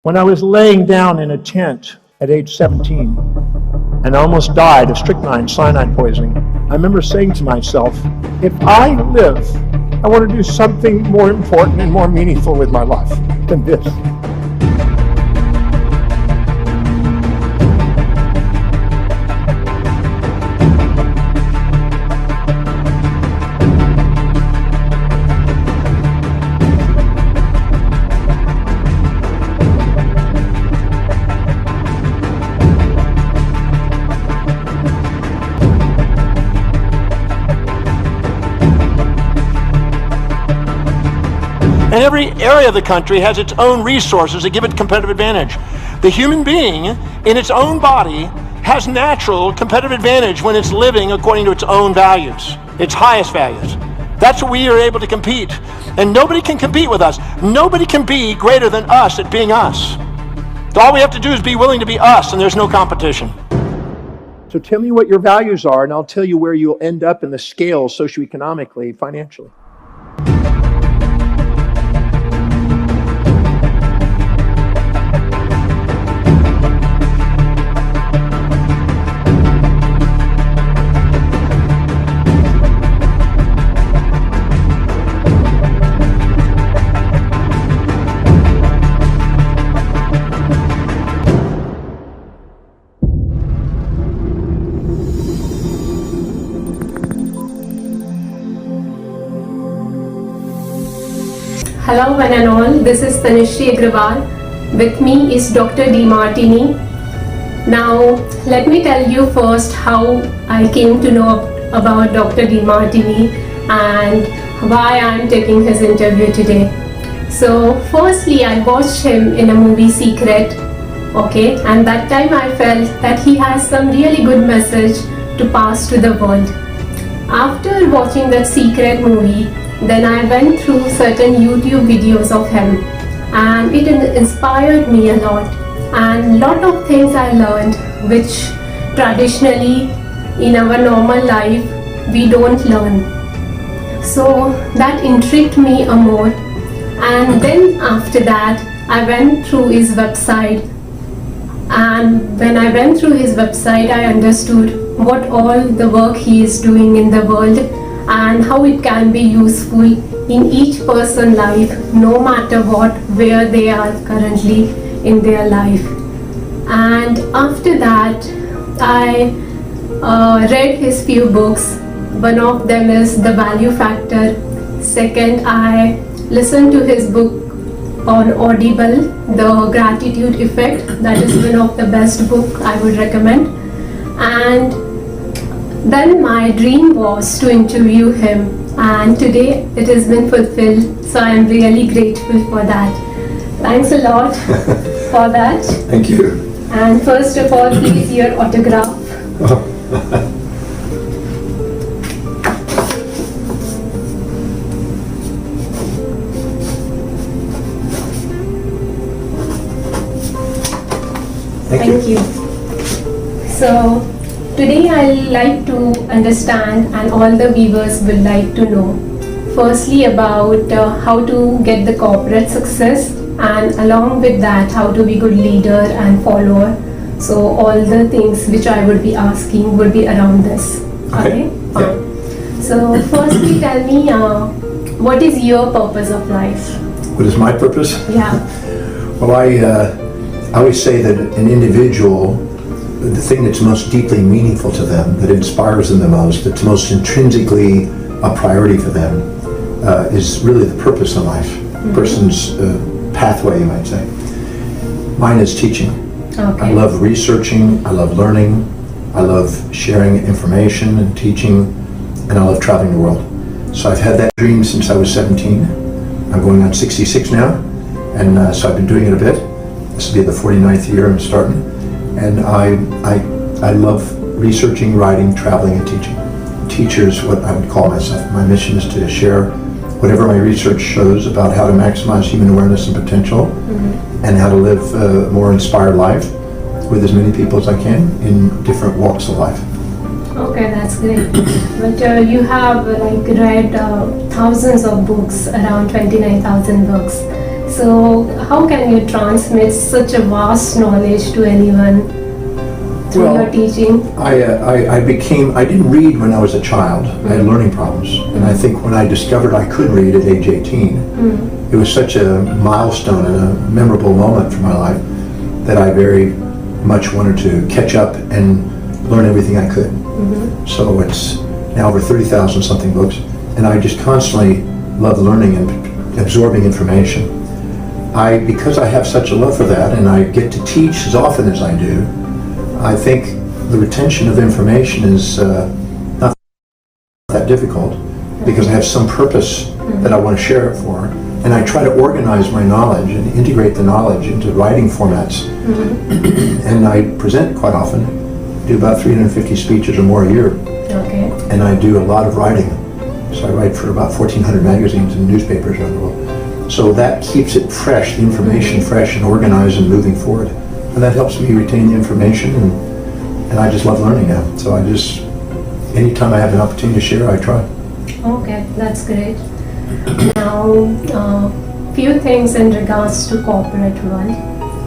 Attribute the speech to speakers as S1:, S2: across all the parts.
S1: When I was laying down in a tent at age 17 and almost died of strychnine cyanide poisoning, I remember saying to myself, if I live, I want to do something more important and more meaningful with my life than this.
S2: And every area of the country has its own resources that give it competitive advantage. The human being in its own body has natural competitive advantage when it's living according to its own values, its highest values. That's what we are able to compete. And nobody can compete with us. Nobody can be greater than us at being us. So all we have to do is be willing to be us, and there's no competition.
S1: So tell me what your values are, and I'll tell you where you'll end up in the scale socioeconomically, financially.
S3: Hello one and all, this is Tanishri Agrawal. With me is Dr. DeMartini. Now let me tell you first how I came to know about Dr. DeMartini and why I am taking his interview today. So firstly, I watched him in a movie Secret, okay, and that time I felt that he has some really good message to pass to the world. After watching that Secret movie, then I went through certain YouTube videos of him and it inspired me a lot, and lot of things I learned which traditionally in our normal life we don't learn. So that intrigued me a more, and then after that I went through his website, and when I went through his website I understood what all the work he is doing in the world and how it can be useful in each person's life, no matter what, where they are currently in their life. And after that, I read his few books. One of them is The Value Factor. Second, I listened to his book on Audible, The Gratitude Effect. That is one of the best book I would recommend. And then my dream was to interview him, and today it has been fulfilled, so I am really grateful for that. Thanks a lot for that.
S4: Thank you.
S3: And first of all, please your autograph.
S4: Thank you.
S3: So today I'd like to understand, and all the viewers would like to know, firstly about how to get the corporate success, and along with that how to be good leader and follower. So all the things which I would be asking would be around this. Okay?
S4: Yeah.
S3: So firstly tell me, what is your purpose of life?
S4: What is my purpose?
S3: Yeah.
S4: Well, I always say that an individual, the thing that's most deeply meaningful to them, that inspires them the most, that's most intrinsically a priority for them, is really the purpose in life. Mm-hmm. Person's pathway, you might say. Mine is teaching. Okay. I love researching, I love learning, I love sharing information and teaching, and I love traveling the world. So I've had that dream since I was 17. I'm going on 66 now, and so I've been doing it a bit. This will be the 49th year I'm starting. And I love researching, writing, traveling, and teaching. Teacher is what I would call myself. My mission is to share whatever my research shows about how to maximize human awareness and potential, and how to live a more inspired life with as many people as I can in different walks of life.
S3: Okay, that's great. But you have read thousands of books, around 29,000 books. So how can you transmit such a vast knowledge to anyone through your teaching?
S4: I didn't read when I was a child. I had learning problems. And I think when I discovered I could read at age 18, it was such a milestone and a memorable moment for my life that I very much wanted to catch up and learn everything I could. So it's now over 30,000 something books, and I just constantly love learning and absorbing information. Because I have such a love for that, and I get to teach as often as I do, I think the retention of information is not that difficult, because I have some purpose that I want to share it for, and I try to organize my knowledge and integrate the knowledge into writing formats. And I present quite often, do about 350 speeches or more a year.
S3: Okay.
S4: And I do a lot of writing. So I write for about 1,400 magazines and newspapers around the world. So that keeps it fresh, the information fresh and organized and moving forward. And that helps me retain the information, and I just love learning now. So anytime I have an opportunity to share, I try.
S3: Okay, that's great. Now, few things in regards to corporate world.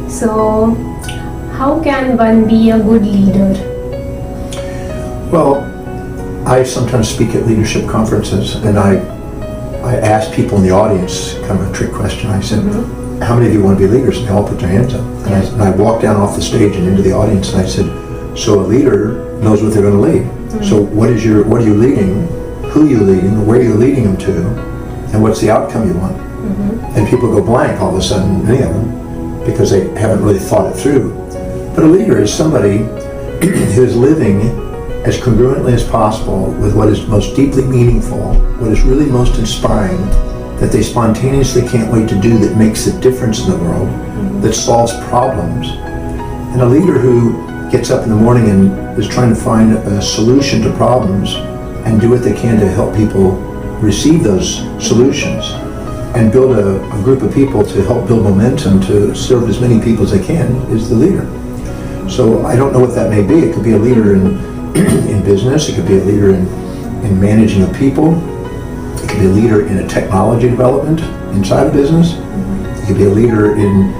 S3: So, how can one be a good leader?
S4: Well, I sometimes speak at leadership conferences, and I ask people in the audience, kind of a trick question. I said, how many of you want to be leaders? And they all put their hands up. And I walked down off the stage and into the audience, and I said, so a leader knows what they're going to lead. So what are you leading? Who are you leading? Where are you leading them to? And what's the outcome you want? And people go blank all of a sudden, many of them, because they haven't really thought it through. But a leader is somebody who is living as congruently as possible with what is most deeply meaningful, what is really most inspiring, that they spontaneously can't wait to do, that makes a difference in the world, that solves problems. And a leader who gets up in the morning and is trying to find a solution to problems and do what they can to help people receive those solutions and build a group of people to help build momentum to serve as many people as they can is the leader. So I don't know what that may be. It could be a leader in business, it could be a leader in managing of people, it could be a leader in a technology development inside a business, it could be a leader in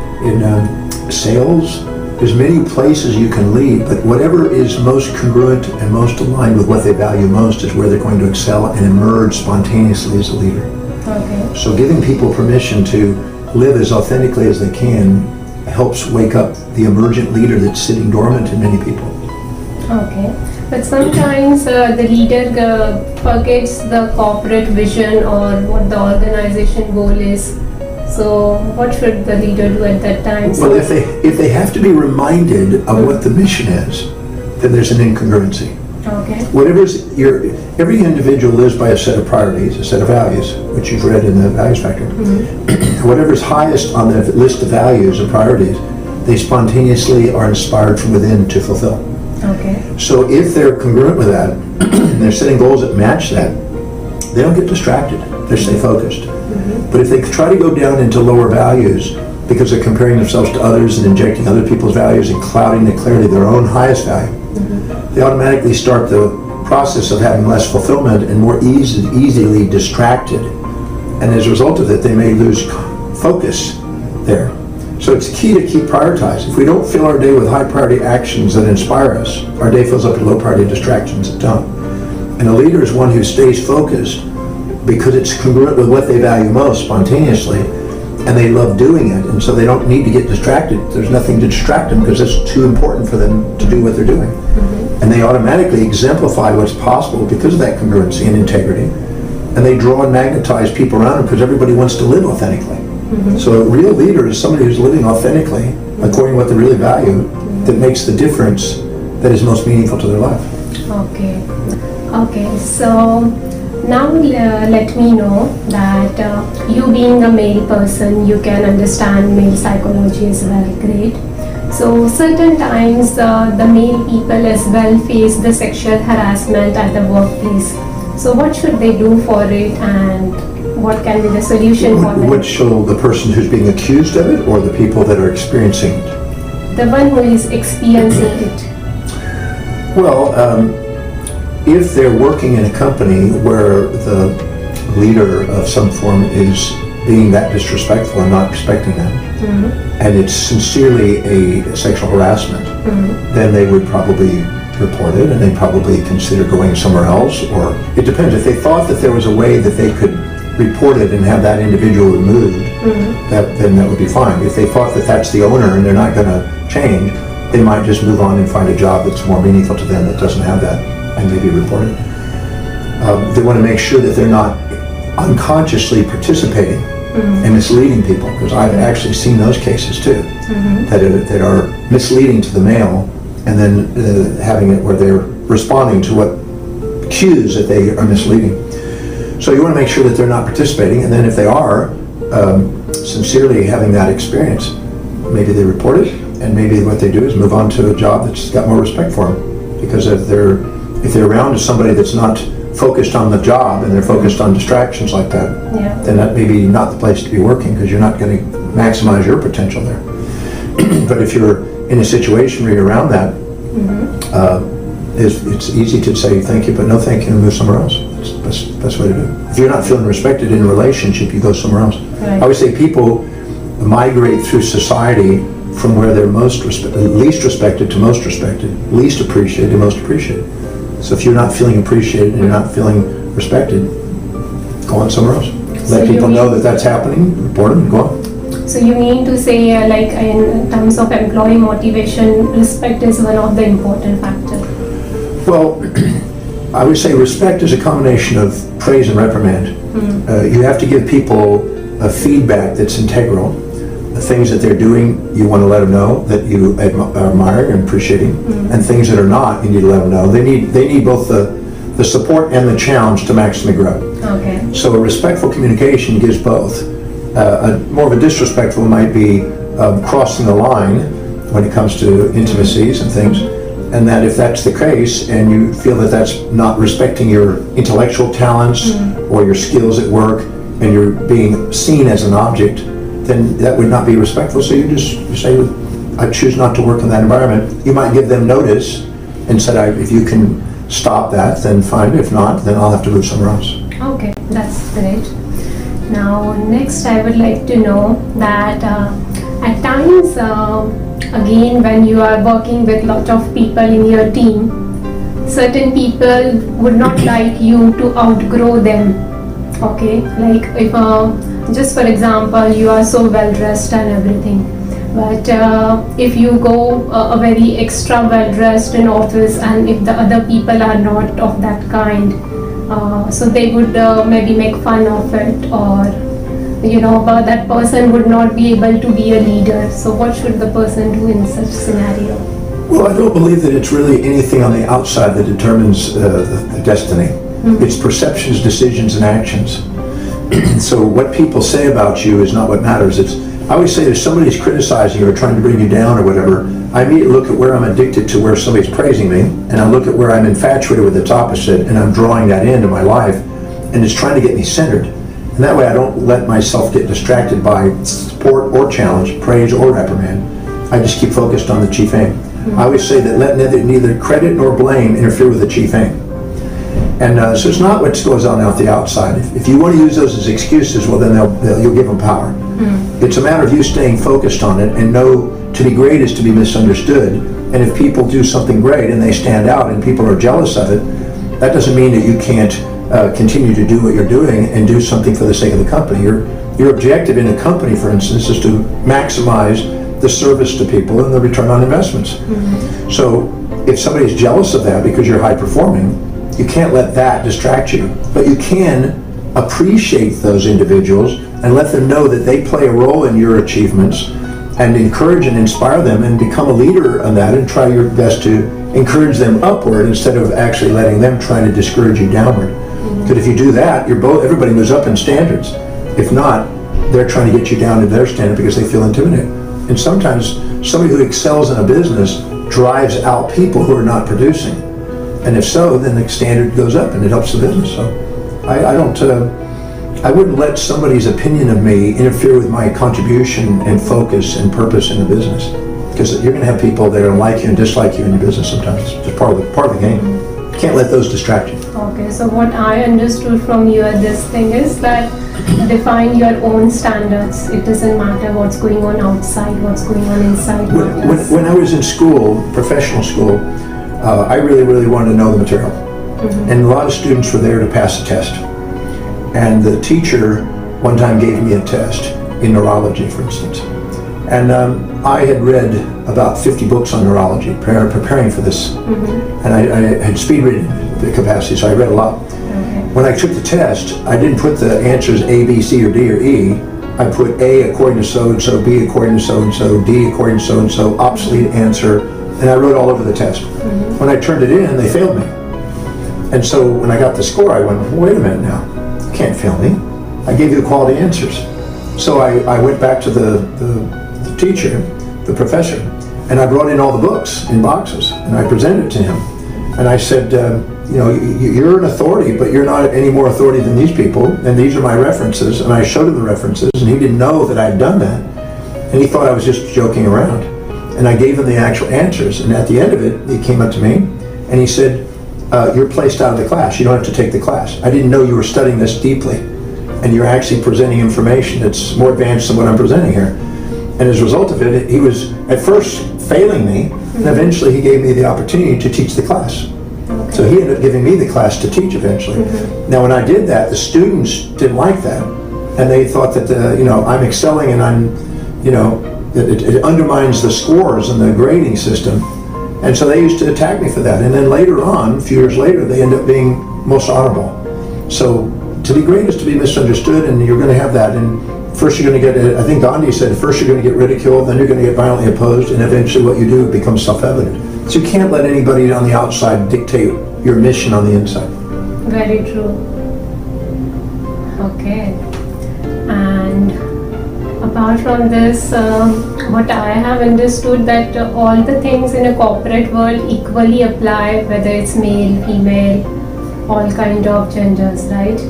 S4: sales. There's many places you can lead, but whatever is most congruent and most aligned with what they value most is where they're going to excel and emerge spontaneously as a leader.
S3: Okay.
S4: So giving people permission to live as authentically as they can helps wake up the emergent leader that's sitting dormant in many people.
S3: Okay. But sometimes the leader forgets the corporate vision or what the organization goal is. So what should the leader do at that time?
S4: Well, if they have to be reminded of what the mission is, then there's an incongruency.
S3: Okay.
S4: Every individual lives by a set of priorities, a set of values, which you've read in the Values Factor. Whatever's highest on the list of values and priorities, they spontaneously are inspired from within to fulfill.
S3: Okay.
S4: So if they're congruent with that, and they're setting goals that match that, they don't get distracted. They stay focused. But if they try to go down into lower values because they're comparing themselves to others and injecting other people's values and clouding the clarity of their own highest value, they automatically start the process of having less fulfillment and more easily distracted. And as a result of it, they may lose focus there. So it's key to keep prioritizing. If we don't fill our day with high priority actions that inspire us, our day fills up with low priority distractions that don't. And a leader is one who stays focused because it's congruent with what they value most spontaneously, and they love doing it, and so they don't need to get distracted. There's nothing to distract them because it's too important for them to do what they're doing. And they automatically exemplify what's possible because of that congruency and integrity, and they draw and magnetize people around them because everybody wants to live authentically. So a real leader is somebody who's living authentically according to what they really value, that makes the difference that is most meaningful to their life.
S3: Okay, so now let me know that you being a male person, you can understand male psychology as well, great. So certain times the male people as well face the sexual harassment at the workplace. So what should they do for it, and what can be the solution for them?
S4: Which, so the person who's being accused of it or the people that are experiencing it?
S3: The one who is experiencing it.
S4: Well, if they're working in a company where the leader of some form is being that disrespectful and not respecting them, and it's sincerely a sexual harassment, then they would probably report it, and they'd probably consider going somewhere else, or it depends. If they thought that there was a way that they could report it and have that individual removed, then that would be fine. If they thought that that's the owner and they're not going to change, they might just move on and find a job that's more meaningful to them that doesn't have that, and maybe report it. They want to make sure that they're not unconsciously participating and misleading people, because I've actually seen those cases too, that are misleading to the male, and then having it where they're responding to what cues that they are misleading. So you want to make sure that they're not participating, and then if they are sincerely having that experience, maybe they report it, and maybe what they do is move on to a job that's got more respect for them. Because if they're around somebody that's not focused on the job and they're focused on distractions like that, then that may be not the place to be working, because you're not going to maximize your potential there. But if you're in a situation where you're around that, it's easy to say thank you, but no thank you, and move somewhere else. That's the best way to do it. If you're not feeling respected in a relationship, you go somewhere else. Right. I always say people migrate through society from where they're least respected to most respected, least appreciated to most appreciated. So if you're not feeling appreciated and you're not feeling respected, go on somewhere else. Let people know that that's happening, report them, and go on.
S3: So you mean to say, like in terms of employee motivation, respect is one of the important factors? Well,
S4: I would say respect is a combination of praise and reprimand. You have to give people a feedback that's integral. The things that they're doing, you want to let them know that you admire and appreciating, and things that are not, you need to let them know. They need both the support and the challenge to maximally grow. Okay. So a respectful communication gives both. More of a disrespectful might be crossing the line when it comes to intimacies and things, and that if that's the case and you feel that that's not respecting your intellectual talents or your skills at work, and you're being seen as an object, then that would not be respectful. So you say, I choose not to work in that environment. You might give them notice and say, if you can stop that, then fine. If not, then I'll have to move somewhere else.
S3: Okay, that's great. Now, next I would like to know that at times, again, when you are working with a lot of people in your team, certain people would not like you to outgrow them. Okay, like if just for example, you are so well dressed and everything, but if you go a very extra well dressed in office, and if the other people are not of that kind, so they would maybe make fun of it, or but that person would not be able to be a leader. So what should the person do in such scenario?
S4: Well, I don't believe that it's really anything on the outside that determines the destiny. It's perceptions, decisions, and actions. So what people say about you is not what matters. I always say if somebody's criticizing you or trying to bring you down or whatever, I immediately look at where I'm addicted to where somebody's praising me, and I look at where I'm infatuated with its opposite, and I'm drawing that into my life, and it's trying to get me centered. And that way I don't let myself get distracted by support or challenge, praise or reprimand. I just keep focused on the chief aim. I always say that let neither credit nor blame interfere with the chief aim. And so it's not what goes on out the outside. If you want to use those as excuses, well then you'll give them power. It's a matter of you staying focused on it, and know to be great is to be misunderstood. And if people do something great and they stand out and people are jealous of it, that doesn't mean that you can't continue to do what you're doing and do something for the sake of the company. Your objective in a company, for instance, is to maximize the service to people and the return on investments. So if somebody's jealous of that because you're high performing, you can't let that distract you, but you can appreciate those individuals and let them know that they play a role in your achievements, and encourage and inspire them and become a leader on that, and try your best to encourage them upward instead of actually letting them try to discourage you downward. Because if you do that, everybody moves up in standards. If not, they're trying to get you down to their standard because they feel intimidated. And sometimes somebody who excels in a business drives out people who are not producing. And if so, then the standard goes up and it helps the business. So I wouldn't let somebody's opinion of me interfere with my contribution and focus and purpose in the business. Because you're going to have people that are going to like you and dislike you in your business sometimes. It's just part of the game. You can't let those distract you.
S3: Okay, so what I understood from you at this thing is that define your own standards. It doesn't matter what's going on outside, what's going on inside.
S4: When I was in school, professional school, I really wanted to know the material. And a lot of students were there to pass the test. And the teacher one time gave me a test in neurology, for instance. And I had read about 50 books on neurology, preparing for this. And I had speed reading capacity, so I read a lot. When I took the test, I didn't put the answers A, B, C, or D, or E. I put A according to so-and-so, B according to so-and-so, D according to so-and-so, obsolete answer, and I wrote all over the test. When I turned it in, they failed me. And so when I got the score, I went, wait a minute now, you can't fail me. I gave you the quality answers. So I went back to the teacher, the professor, and I brought in all the books in boxes, and I presented it to him. And I said, you know, you're an authority, but you're not any more authority than these people, and these are my references. And I showed him the references, and he didn't know that I had done that. And he thought I was just joking around. And I gave him the actual answers, and at the end of it, he came up to me, and he said, you're placed out of the class. You don't have to take the class. I didn't know you were studying this deeply, and you're actually presenting information that's more advanced than what I'm presenting here. And as a result of it, he was at first failing me, and eventually he gave me the opportunity to teach the class. So he ended up giving me the class to teach eventually. Now when I did that, the students didn't like that, and they thought that you know, I'm excelling and I'm, you know, it undermines the scores and the grading system, and so they used to attack me for that. And then later on, a few years later, they end up being most honorable. So to be great is to be misunderstood, and you're going to have that. And first you're going to get, I think Gandhi said, first you're going to get ridiculed, then you're going to get violently opposed, and eventually what you do becomes self-evident. So you can't let anybody on the outside dictate your mission on the inside.
S3: Very true. Okay. And apart from this, what I have understood that all the things in a corporate world equally apply, whether it's male, female, all kind of genders, right?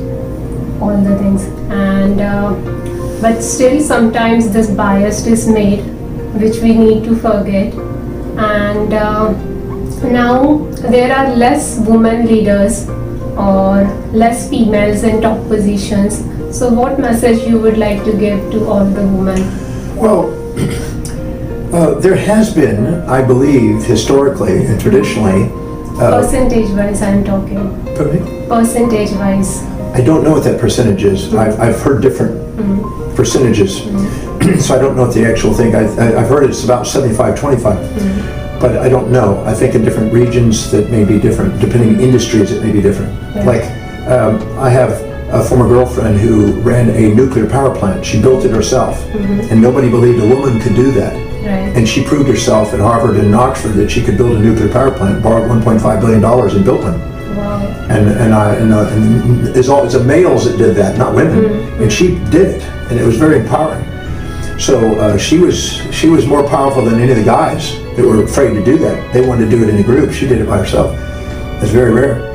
S3: All the things. And but still sometimes this bias is made, which we need to forget. And now there are less women leaders or less females in top positions. So what message you would like to give to all the women?
S4: Well, there has been, I believe, historically and traditionally...
S3: percentage-wise I'm talking.
S4: Pardon me?
S3: Percentage-wise.
S4: I don't know what that percentage is. I've heard different percentages, so I don't know what the actual thing. I've heard it's about 75-25, but I don't know. I think in different regions that may be different. Depending on industries, it may be different. Yeah. Like, I have a former girlfriend who ran a nuclear power plant. She built it herself, and nobody believed a woman could do that.
S3: Right.
S4: And she proved herself at Harvard and in Oxford that she could build a nuclear power plant, borrowed $1.5 billion and built one.
S3: Wow.
S4: And it's a males that did that, not women. And she did it, and it was very empowering. So she was more powerful than any of the guys that were afraid to do that. They wanted to do it in a group. She did it by herself. It's very rare.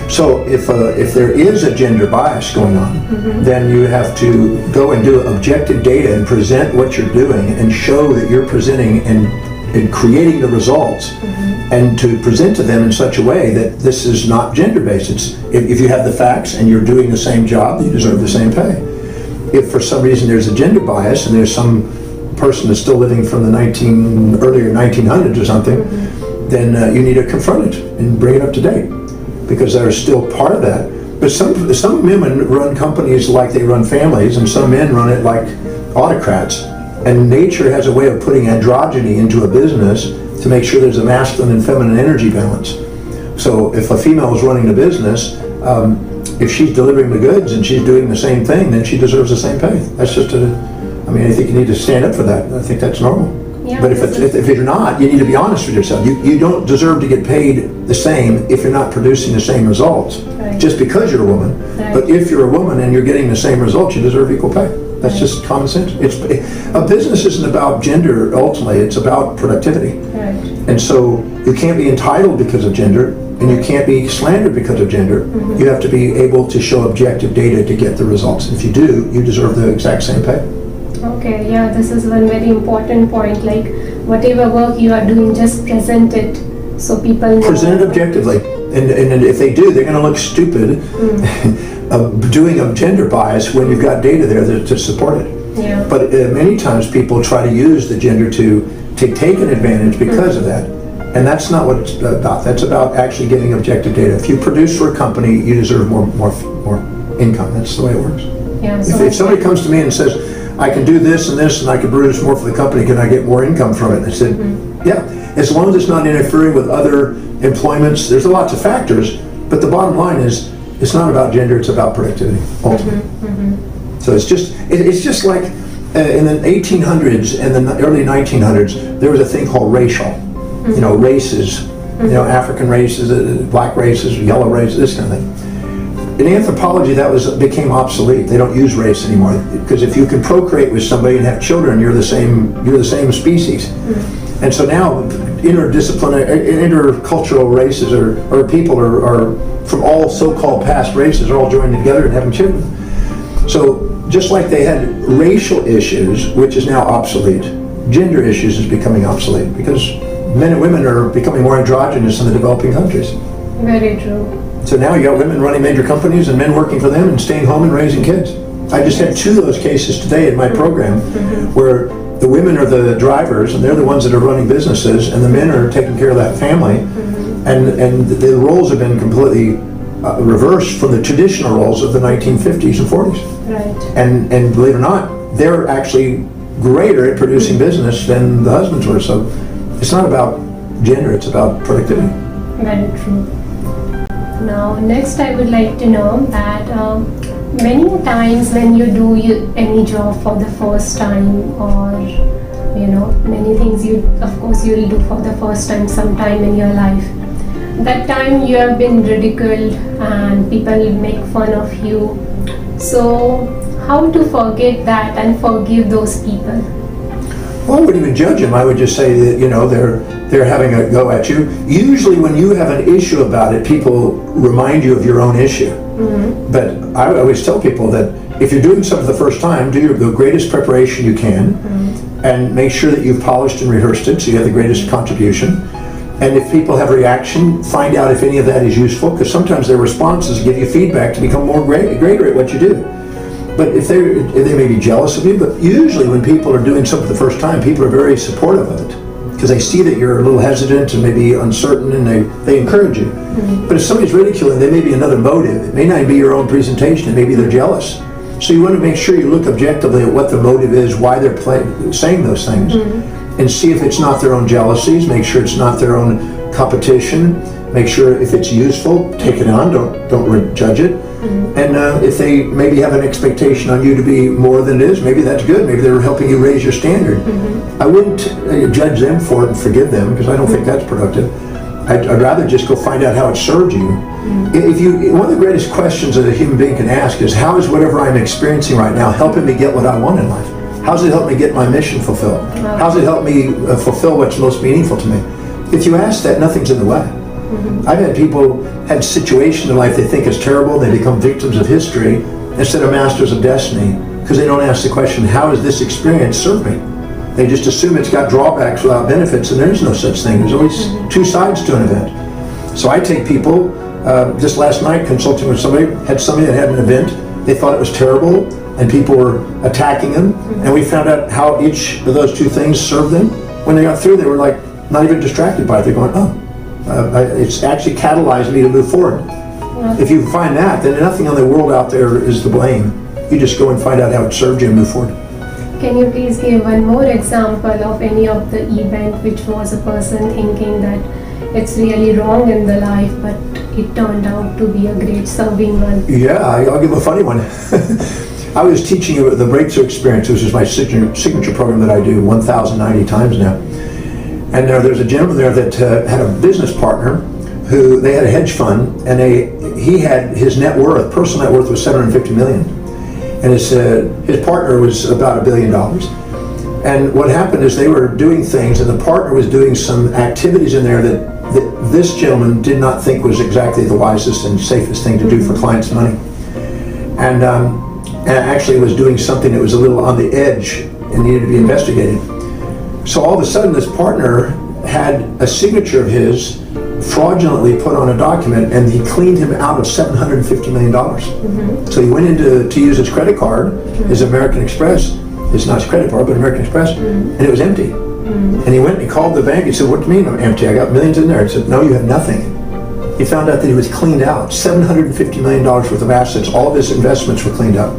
S4: So if there is a gender bias going on, then you have to go and do objective data and present what you're doing and show that you're presenting and creating the results, and to present to them in such a way that this is not gender-based. It's, if you have the facts and you're doing the same job, you deserve the same pay. If for some reason there's a gender bias and there's some person that's still living from the earlier 1900s or something, then you need to confront it and bring it up to date, because they're still part of that. But some women run companies like they run families, and some men run it like autocrats. And nature has a way of putting androgyny into a business to make sure there's a masculine and feminine energy balance. So if a female is running the business, if she's delivering the goods and she's doing the same thing, then she deserves the same pay. That's just I think you need to stand up for that. I think that's normal. Yeah, but if you're not, you need to be honest with yourself. You don't deserve to get paid the same if you're not producing the same results, just because you're a woman. But if you're a woman and you're getting the same results, you deserve equal pay. That's just common sense. A business isn't about gender ultimately, it's about productivity. And so you can't be entitled because of gender, and you can't be slandered because of gender. You have to be able to show objective data to get the results. If you do, you deserve the exact same pay.
S3: Okay, yeah, this is one very important point. Like, whatever work you are doing, just present it so people know.
S4: Present it objectively. And if they do, they're going to look stupid. doing of gender bias when you've got data there to support it.
S3: Yeah.
S4: But many times people try to use the gender to take an advantage because of that. And that's not what it's about. That's about actually getting objective data. If you produce for a company, you deserve more income. That's the way it works.
S3: Yeah,
S4: If somebody comes to me and says, I can do this and this and I can produce more for the company, can I get more income from it? And I said, yeah, as long as it's not interfering with other employments. There's lots of factors, but the bottom line is it's not about gender, it's about productivity, ultimately. So it's just like in the 1800s and the early 1900s, there was a thing called racial, races, African races, black races, yellow races, this kind of thing. In anthropology, that became obsolete. They don't use race anymore because if you can procreate with somebody and have children, you're the same species. And so now, intercultural races or people are from all so-called past races are all joining together and having children. So just like they had racial issues, which is now obsolete, gender issues is becoming obsolete because men and women are becoming more androgynous in the developing countries.
S3: Very true.
S4: So now you got women running major companies and men working for them and staying home and raising kids. I just had 2 of those cases today in my program where the women are the drivers and they're the ones that are running businesses and the men are taking care of that family. And the roles have been completely reversed from the traditional roles of the 1950s and 40s.
S3: Right.
S4: And believe it or not, they're actually greater at producing business than the husbands were. So it's not about gender, it's about productivity.
S3: Very true. Now, next I would like to know that many times when you do any job for the first time, or many things of course you'll do for the first time sometime in your life, that time you have been ridiculed and people make fun of you. So how to forget that and forgive those people?
S4: Well, I wouldn't even judge them. I would just say that, they're having a go at you. Usually when you have an issue about it, people remind you of your own issue. But I always tell people that if you're doing something the first time, do the greatest preparation you can and make sure that you've polished and rehearsed it so you have the greatest contribution. And if people have reaction, find out if any of that is useful, because sometimes their responses give you feedback to become greater at what you do. But if they may be jealous of you, but usually when people are doing something the first time, people are very supportive of it because they see that you're a little hesitant and maybe uncertain, and they encourage you. But if somebody's ridiculing, there may be another motive. It may not be your own presentation, it may be they're jealous. So you want to make sure you look objectively at what the motive is, why they're saying those things, and see if it's not their own jealousies, make sure it's not their own competition, make sure if it's useful, take it on, don't judge it. And if they maybe have an expectation on you to be more than it is, maybe that's good. Maybe they're helping you raise your standard. I wouldn't judge them for it and forgive them because I don't think that's productive. I'd rather just go find out how it served you. One of the greatest questions that a human being can ask is, how is whatever I'm experiencing right now helping me get what I want in life? How's it help me get my mission fulfilled? How's it help me fulfill what's most meaningful to me? If you ask that, nothing's in the way. I've had people have situations in life they think is terrible, they become victims of history instead of masters of destiny because they don't ask the question, how does this experience serve me? They just assume it's got drawbacks without benefits, and there is no such thing. There's always 2 sides to an event. So I take people, just last night consulting with somebody that had an event, they thought it was terrible and people were attacking them, and we found out how each of those 2 things served them. When they got through, they were like not even distracted by it. They're going, it's actually catalyzed me to move forward. If you find that, then nothing on the world out there is to blame. You just go and find out how it served you and move forward.
S3: Can you please give one more example of any of the event which was a person thinking that it's really wrong in the life, but it turned out to be a great serving one? Yeah,
S4: I'll give a funny one. I was teaching the Breakthrough Experience, which is my signature program that I do 1,090 times now. And there's a gentleman there that had a business partner who, they had a hedge fund, and he had his personal net worth was $750 million. And his partner was about $1 billion. And what happened is they were doing things, and the partner was doing some activities in there that this gentleman did not think was exactly the wisest and safest thing to do for clients' money. And actually was doing something that was a little on the edge and needed to be investigated. So all of a sudden this partner had a signature of his fraudulently put on a document, and he cleaned him out of $750 million. So he went in to use his credit card, his American Express. It's not his credit card, but American Express, and it was empty. And he went and he called the bank. He said, "What do you mean I'm empty? I got millions in there." He said, "No, you have nothing." He found out that he was cleaned out. $750 million worth of assets. All of his investments were cleaned out.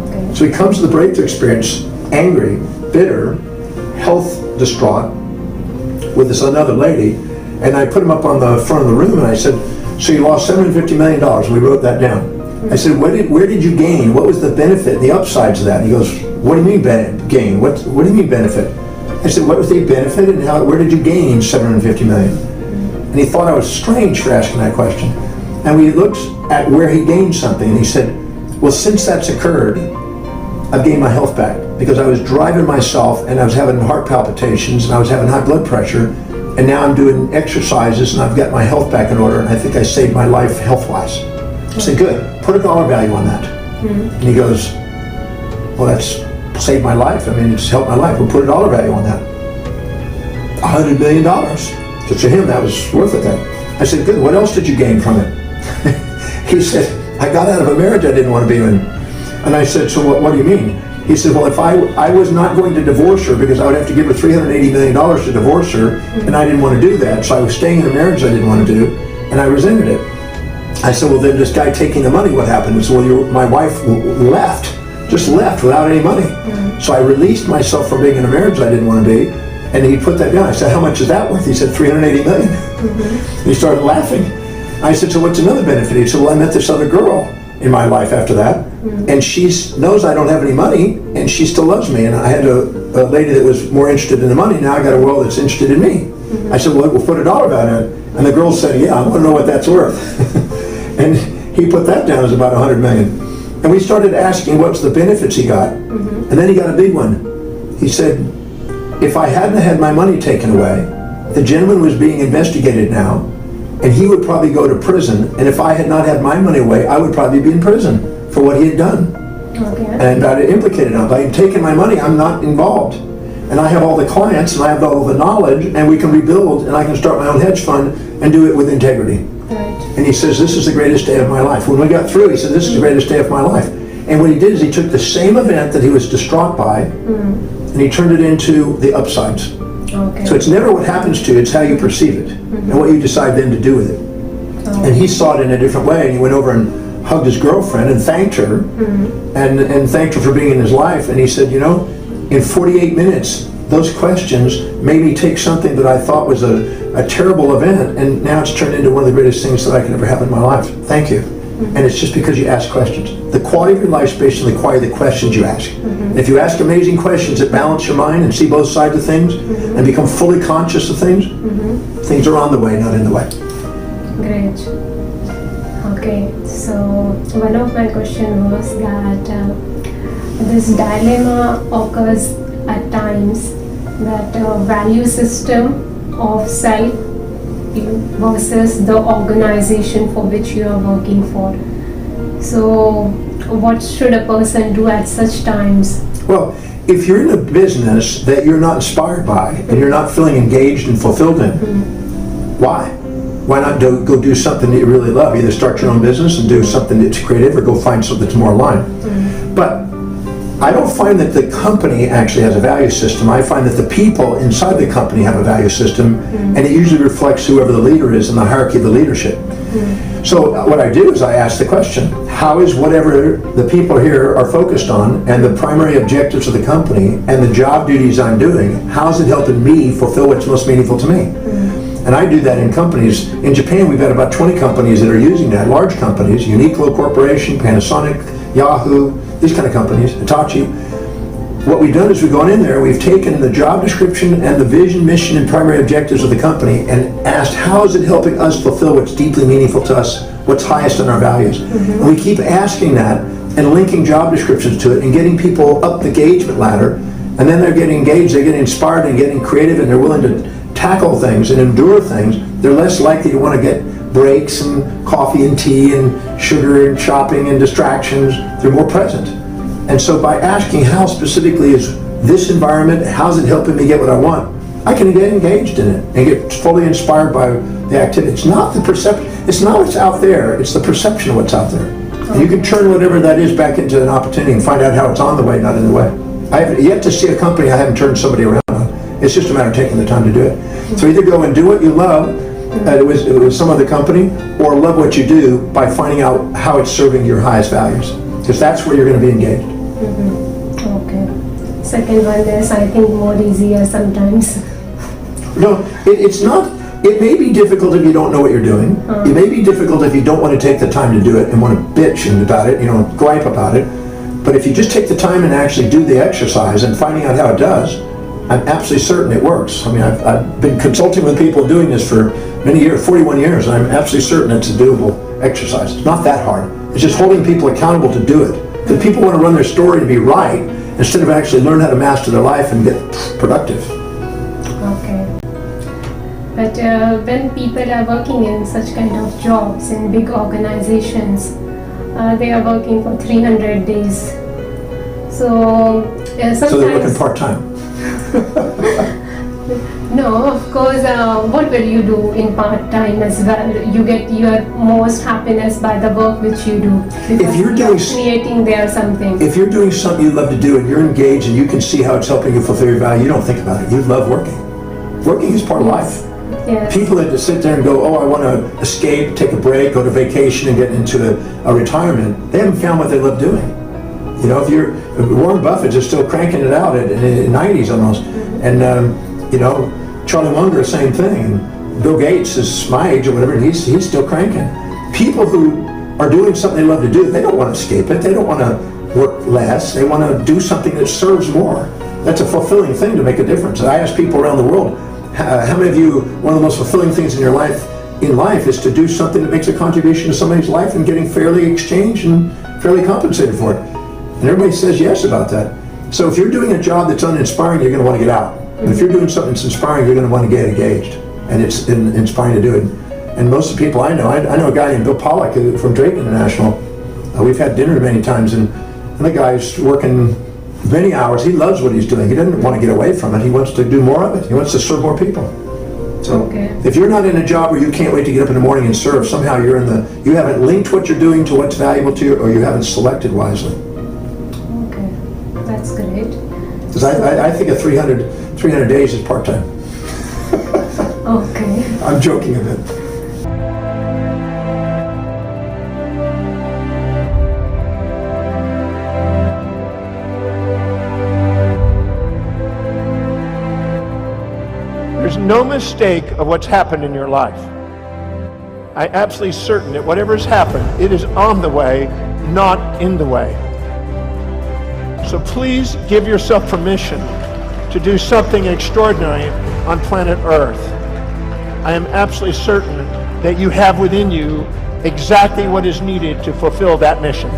S3: Okay.
S4: So he comes to the breakthrough experience angry, bitter, health distraught, with this another lady. And I put him up on the front of the room and I said, "So you lost $750 million. And we wrote that down. I said, where did you gain? What was the benefit and the upsides of that? And he goes, "What do you mean gain? What do you mean benefit?" I said, "What was the benefit and where did you gain $750 million? And he thought I was strange for asking that question. And we looked at where he gained something, and he said, "Well, since that's occurred, I've gained my health back because I was driving myself and I was having heart palpitations and I was having high blood pressure, and now I'm doing exercises and I've got my health back in order, and I think I saved my life health-wise." I said, "Good, put a dollar value on that." And he goes, "Well, that's saved my life. I mean, it's helped my life. We'll put a dollar value on that." $100 million. So to him, that was worth it then. I said, "Good, what else did you gain from it?" He said, "I got out of a marriage I didn't want to be in." And I said, "So what do you mean?" He said, "Well, if I was not going to divorce her because I would have to give her $380 million to divorce her, and I didn't want to do that, so I was staying in a marriage I didn't want to do, and I resented it." I said, "Well, then this guy taking the money, what happened?" He said, "Well, my wife just left without any money. So I released myself from being in a marriage I didn't want to be." And he put that down. I said, "How much is that worth?" He said, $380 million. And he started laughing. I said, "So what's another benefit?" He said, "Well, I met this other girl in my life after that, and she knows I don't have any money, and she still loves me. And I had a lady that was more interested in the money. Now I got a world that's interested in me." I said, "Well, we'll put a dollar value on it." And the girl said, "Yeah, I want to know what that's worth." And he put that down as about $100 million. And we started asking what's the benefits he got. And then he got a big one. He said, "If I hadn't had my money taken away, the gentleman was being investigated now, and he would probably go to prison. And if I had not had my money away, I would probably be in prison for what he had done."
S3: Okay.
S4: And I'd implicated him. By taking my money, I'm not involved. And I have all the clients, and I have all the knowledge, and we can rebuild, and I can start my own hedge fund and do it with integrity.
S3: Right.
S4: And he says, "This is the greatest day of my life." When we got through, he said, "This is the greatest day of my life." And what he did is he took the same event that he was distraught by, and he turned it into the upsides.
S3: Okay.
S4: So it's never what happens to you, it's how you perceive it, and what you decide then to do with it. And he saw it in a different way, and he went over and hugged his girlfriend and thanked her, and thanked her for being in his life. And he said, "You know, in 48 minutes, those questions made me take something that I thought was a terrible event, and now it's turned into one of the greatest things that I could ever have in my life. Thank you." And it's just because you ask questions. The quality of your life is based on the quality of the questions you ask. And if you ask amazing questions that balance your mind and see both sides of things, and become fully conscious of things, things are on the way, not in the way.
S3: Great. Okay, so one of my question was that this dilemma occurs at times, that value system of self versus the organization for which you are working for. So what should a person do at such times?
S4: Well, if you're in a business that you're not inspired by, and you're not feeling engaged and fulfilled in, why? Why not go do something that you really love? Either start your own business and do something that's creative, or go find something that's more aligned. But I don't find that the company actually has a value system. I find that the people inside the company have a value system, and it usually reflects whoever the leader is in the hierarchy of the leadership. So what I do is I ask the question, how is whatever the people here are focused on, and the primary objectives of the company, and the job duties I'm doing, how is it helping me fulfill what's most meaningful to me? And I do that in companies. In Japan, we've got about 20 companies that are using that, large companies, Uniqlo Corporation, Panasonic, Yahoo, these kind of companies, Hitachi. What we've done is we've gone in there, we've taken the job description and the vision, mission, and primary objectives of the company and asked, how is it helping us fulfill what's deeply meaningful to us, what's highest in our values? And we keep asking that and linking job descriptions to it and getting people up the engagement ladder, and then they're getting engaged, they're getting inspired and getting creative, and they're willing to tackle things and endure things. They're less likely to want to get breaks and coffee and tea and sugar and shopping and distractions. They're more present. And so by asking how specifically is this environment, how's it helping me get what I want, I can get engaged in it and get fully inspired by the activity. It's not the perception, it's not what's out there, it's the perception of what's out there. And you can turn whatever that is back into an opportunity and find out how it's on the way, not in the way. I have yet to see a company I haven't turned somebody around on. It's just a matter of taking the time to do it. So either go and do what you love, it was some other company, or love what you do by finding out how it's serving your highest values. Because that's where you're going to be engaged.
S3: Okay. Second one is, I think, more easier sometimes.
S4: No, it's not. It may be difficult if you don't know what you're doing. It may be difficult if you don't want to take the time to do it and want to bitch about it, gripe about it. But if you just take the time and actually do the exercise and finding out how it does, I'm absolutely certain it works. I mean, I've been consulting with people doing this for many years, 41 years, and I'm absolutely certain it's a doable exercise. It's not that hard. It's just holding people accountable to do it. Because people want to run their story to be right instead of actually learn how to master their life and get productive.
S3: Okay. But when people are working in such kind of jobs in big organizations, they are working for 300 days. So sometimes...
S4: So they're working part-time?
S3: No, of course, what will you do in part-time as well? You get your most happiness by the work which you do. Because you're creating there something.
S4: If you're doing something you love to do and you're engaged and you can see how it's helping you fulfill your value, you don't think about it. You love working. Working is part of life.
S3: Yes.
S4: People that just sit there and go, oh, I want to escape, take a break, go to vacation and get into a retirement, they haven't found what they love doing. If Warren Buffett is still cranking it out at 90s almost, and Charlie Munger, same thing. Bill Gates is my age or whatever, and he's still cranking. People who are doing something they love to do, they don't want to escape it. They don't want to work less. They want to do something that serves more. That's a fulfilling thing to make a difference. I ask people around the world, how many of you, one of the most fulfilling things in your life is to do something that makes a contribution to somebody's life and getting fairly exchanged and fairly compensated for it? And everybody says yes about that. So if you're doing a job that's uninspiring, you're going to want to get out. And if you're doing something that's inspiring, you're going to want to get engaged. And it's inspiring to do it. And most of the people I know a guy named Bill Pollack from Drake International. We've had dinner many times, and the guy's working many hours. He loves what he's doing. He doesn't want to get away from it. He wants to do more of it. He wants to serve more people. So if you're not in a job where you can't wait to get up in the morning and serve, somehow you haven't linked what you're doing to what's valuable to you, or you haven't selected wisely.
S3: Okay, that's great.
S4: Because I think a 300 days is part-time.
S3: Okay.
S4: I'm joking a bit.
S1: There's no mistake of what's happened in your life. I'm absolutely certain that whatever's happened, it is on the way, not in the way. So please give yourself permission to do something extraordinary on planet Earth. I am absolutely certain that you have within you exactly what is needed to fulfill that mission.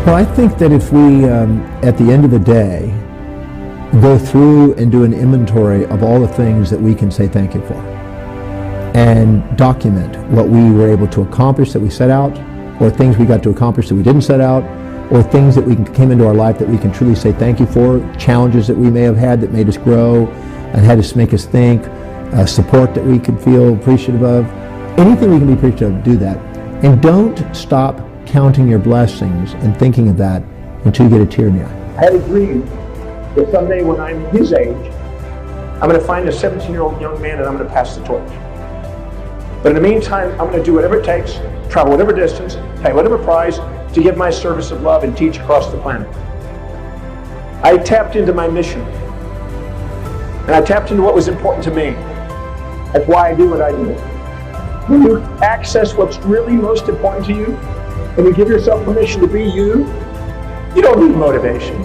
S5: Well, I think that if we, at the end of the day, go through and do an inventory of all the things that we can say thank you for, and document what we were able to accomplish that we set out, or things we got to accomplish that we didn't set out, or things that came into our life that we can truly say thank you for, challenges that we may have had that made us grow and had us make us think, support that we could feel appreciative of, anything we can be appreciative of, do that. And don't stop counting your blessings and thinking of that until you get a tear in the eye.
S1: I had a dream that someday when I'm his age, I'm going to find a 17-year-old young man and I'm going to pass the torch. But in the meantime, I'm going to do whatever it takes, travel whatever distance, pay whatever price to give my service of love and teach across the planet. I tapped into my mission. And I tapped into what was important to me. That's why I do what I do. When you access what's really most important to you, and you give yourself permission to be you, you don't need motivation.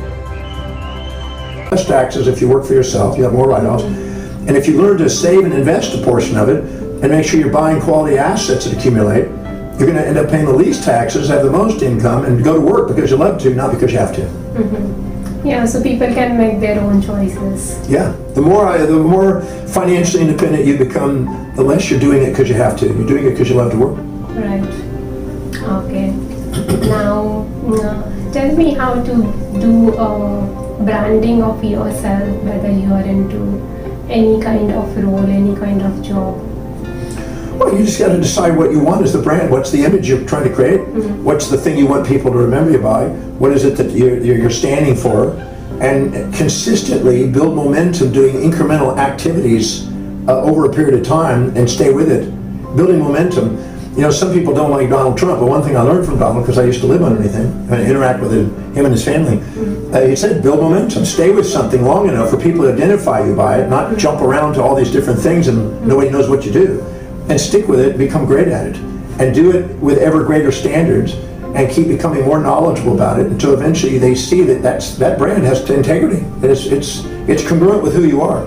S4: Less taxes if you work for yourself, you have more write-offs. And if you learn to save and invest a portion of it, and make sure you're buying quality assets that accumulate, you're going to end up paying the least taxes, have the most income, and go to work because you love to, not because you have to.
S3: Yeah, so people can make their own choices.
S4: Yeah, the more financially independent you become, the less you're doing it because you have to. You're doing it because you love to work.
S3: Right. Okay. Now, tell me how to do branding of yourself, whether you are into any kind of role, any kind of job.
S4: Well, you just got to decide what you want as the brand. What's the image you're trying to create?
S3: Mm-hmm.
S4: What's the thing you want people to remember you by? What is it that you're standing for? And consistently build momentum doing incremental activities over a period of time and stay with it. Building momentum. You know, some people don't like Donald Trump, but one thing I learned from Donald, because I used to live underneath him and interact with him and his family, he said, build momentum. Stay with something long enough for people to identify you by it, not jump around to all these different things and nobody knows what you do. And stick with it, become great at it. And do it with ever greater standards and keep becoming more knowledgeable about it until eventually they see that that brand has integrity. It's congruent with who you are.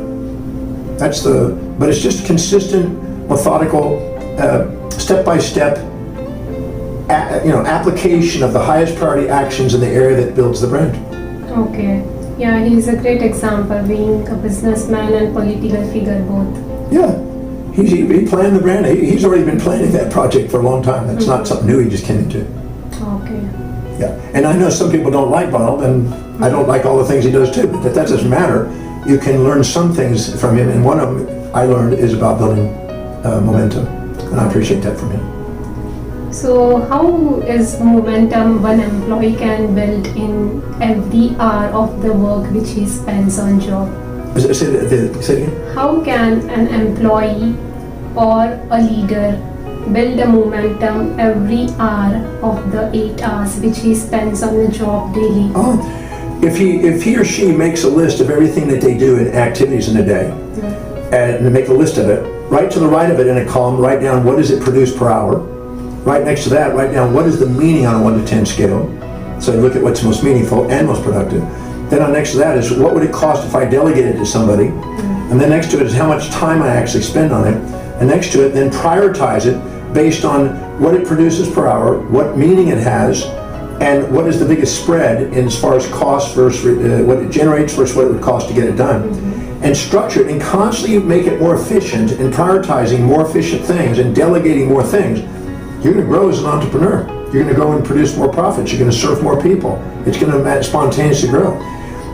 S4: But it's just consistent, methodical, step-by-step application of the highest priority actions in the area that builds the brand.
S3: Okay. Yeah, he's a great example, being a businessman and political figure both.
S4: Yeah. He planned the brand. He's already been planning that project for a long time. That's not something new he just came into.
S3: Okay.
S4: Yeah. And I know some people don't like Donald, and I don't like all the things he does too, but that doesn't matter. You can learn some things from him, and one of them I learned is about building momentum, and I appreciate that from him.
S3: So how is momentum one employee can build in every hour of the work which he spends on job?
S4: Say it again?
S3: How can an employee or a leader build a momentum every hour of the 8 hours which he spends on the job daily?
S4: If he or she makes a list of everything that they do in activities in a day, and make a list of it, right to the right of it in a column, write down what does it produce per hour. Right next to that, write down what is the meaning on a 1 to 10 scale. So look at what's most meaningful and most productive. Then on next to that is what would it cost if I delegated to somebody? And then next to it is how much time I actually spend on it. And next to it, then prioritize it based on what it produces per hour, what meaning it has, and what is the biggest spread in as far as cost versus what it generates versus what it would cost to get it done. And structure it and constantly make it more efficient and prioritizing more efficient things and delegating more things. You're going to grow as an entrepreneur. You're going to go and produce more profits. You're going to serve more people. It's going to spontaneously grow.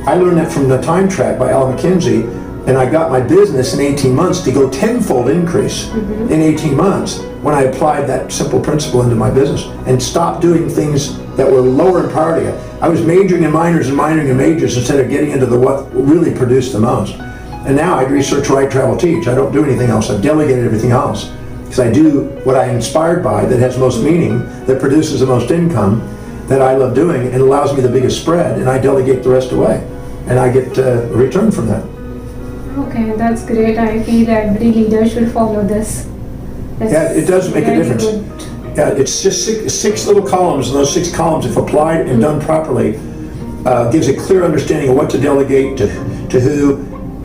S4: I learned that from the Time Track by Al McKinsey, and I got my business in 18 months to go tenfold increase in 18 months when I applied that simple principle into my business and stopped doing things that were lower in priority. I was majoring in minors and minoring in majors instead of getting into what really produced the most. And now I research, write, travel, teach. I don't do anything else. I've delegated everything else because I do what I'm inspired by that has most meaning, that produces the most income, that I love doing and allows me the biggest spread, and I delegate the rest away. And I get a return from that.
S3: Okay, that's great. I feel every leader should follow this.
S4: Yeah, it does make a difference.
S3: Good.
S4: Yeah, it's just six little columns, and those 6 columns, if applied and done properly, gives a clear understanding of what to delegate to who,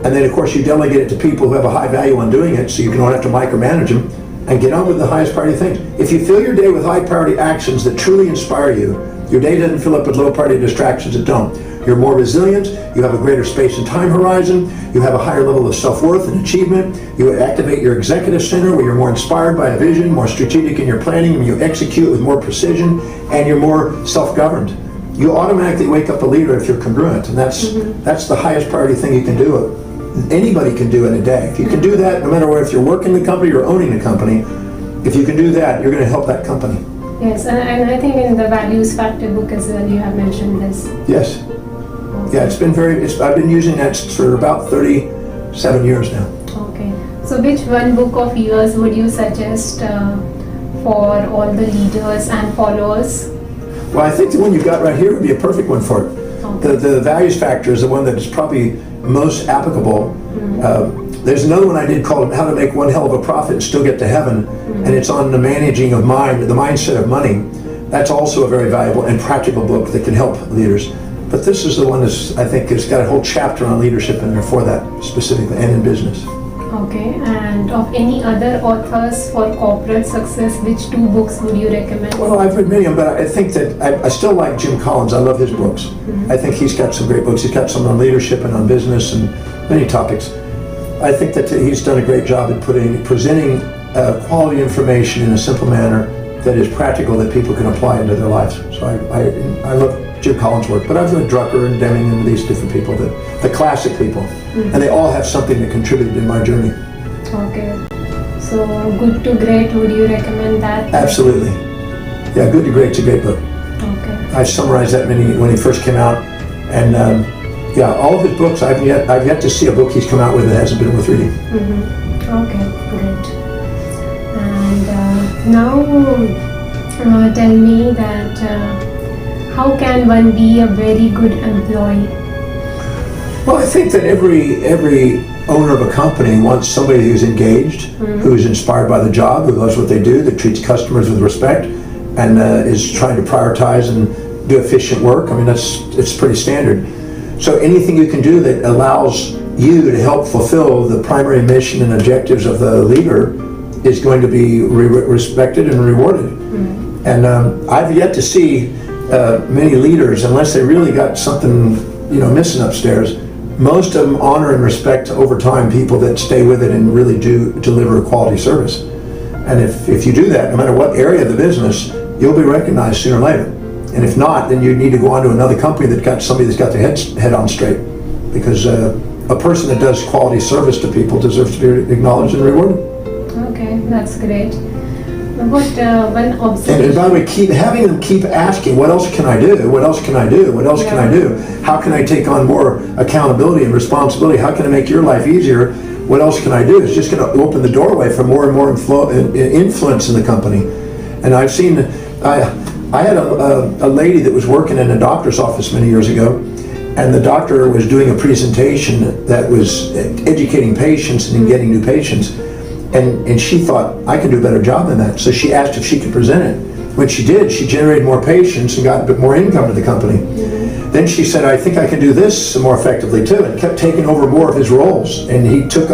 S4: and then of course you delegate it to people who have a high value on doing it, so you don't have to micromanage them, and get on with the highest priority things. If you fill your day with high priority actions that truly inspire you, your day doesn't fill up with low priority distractions that don't. You're more resilient, you have a greater space and time horizon, you have a higher level of self-worth and achievement, you activate your executive center where you're more inspired by a vision, more strategic in your planning, and you execute with more precision, and you're more self-governed. You automatically wake up a leader if you're congruent, and that's the highest priority thing you can do. Anybody can do in a day. If you can do that, no matter if you're working the company or owning the company, if you can do that, you're going to help that company.
S3: Yes, and I think in the Values Factor book as well, you have mentioned this.
S4: Yes. Yeah, I've been using that for about 37 years now.
S3: Okay. So which one book of yours would you suggest for all the leaders and followers?
S4: Well, I think the one you've got right here would be a perfect one for it. Okay. The Values Factor is the one that is probably most applicable. There's another one I did called How to Make One Hell of a Profit and Still Get to Heaven, and it's on the managing of mind, the mindset of money. That's also a very valuable and practical book that can help leaders. But this is the one I think has got a whole chapter on leadership in there for that specifically, and in business.
S3: Okay, and of any other authors for corporate success, which 2 books would you recommend?
S4: Well, I've read many of them, but I think that I still like Jim Collins. I love his books. I think he's got some great books. He's got some on leadership and on business and many topics. I think that he's done a great job at presenting quality information in a simple manner that is practical, that people can apply into their lives. So I love Jim Collins' work, but I've read Drucker and Deming and these different people, the classic people, and they all have something that contributed in my journey.
S3: Okay, so Good to Great, would you recommend that?
S4: Absolutely. Yeah, Good to Great's a great book.
S3: Okay.
S4: I summarized that when he first came out, and yeah, all of his books, I've yet to see a book he's come out with that hasn't been worth reading.
S3: Okay, great. And now tell me that how can one be a very good employee?
S4: Well, I think that every owner of a company wants somebody who's engaged, who's inspired by the job, who loves what they do, that treats customers with respect, and is trying to prioritize and do efficient work. I mean, it's pretty standard. So anything you can do that allows you to help fulfill the primary mission and objectives of the leader is going to be respected and rewarded. And I've yet to see many leaders, unless they really got something missing upstairs, most of them honor and respect over time people that stay with it and really do deliver a quality service. And if you do that, no matter what area of the business, you'll be recognized sooner or later. And if not, then you need to go on to another company that's got somebody that's got their head on straight. Because a person that does quality service to people deserves to be acknowledged and rewarded.
S3: Okay, that's great. But one observation.
S4: And by the way, having them keep asking, what else can I do? What else can I do? What else can I do? How can I take on more accountability and responsibility? How can I make your life easier? What else can I do? It's just going to open the doorway for more and more influence in the company. And I've seen, I had a lady that was working in a doctor's office many years ago, and the doctor was doing a presentation that was educating patients and getting new patients. And she thought, I can do a better job than that. So she asked if she could present it. When she did, she generated more patients and got a bit more income to the company. Then she said, I think I can do this more effectively too, and kept taking over more of his roles. And he took,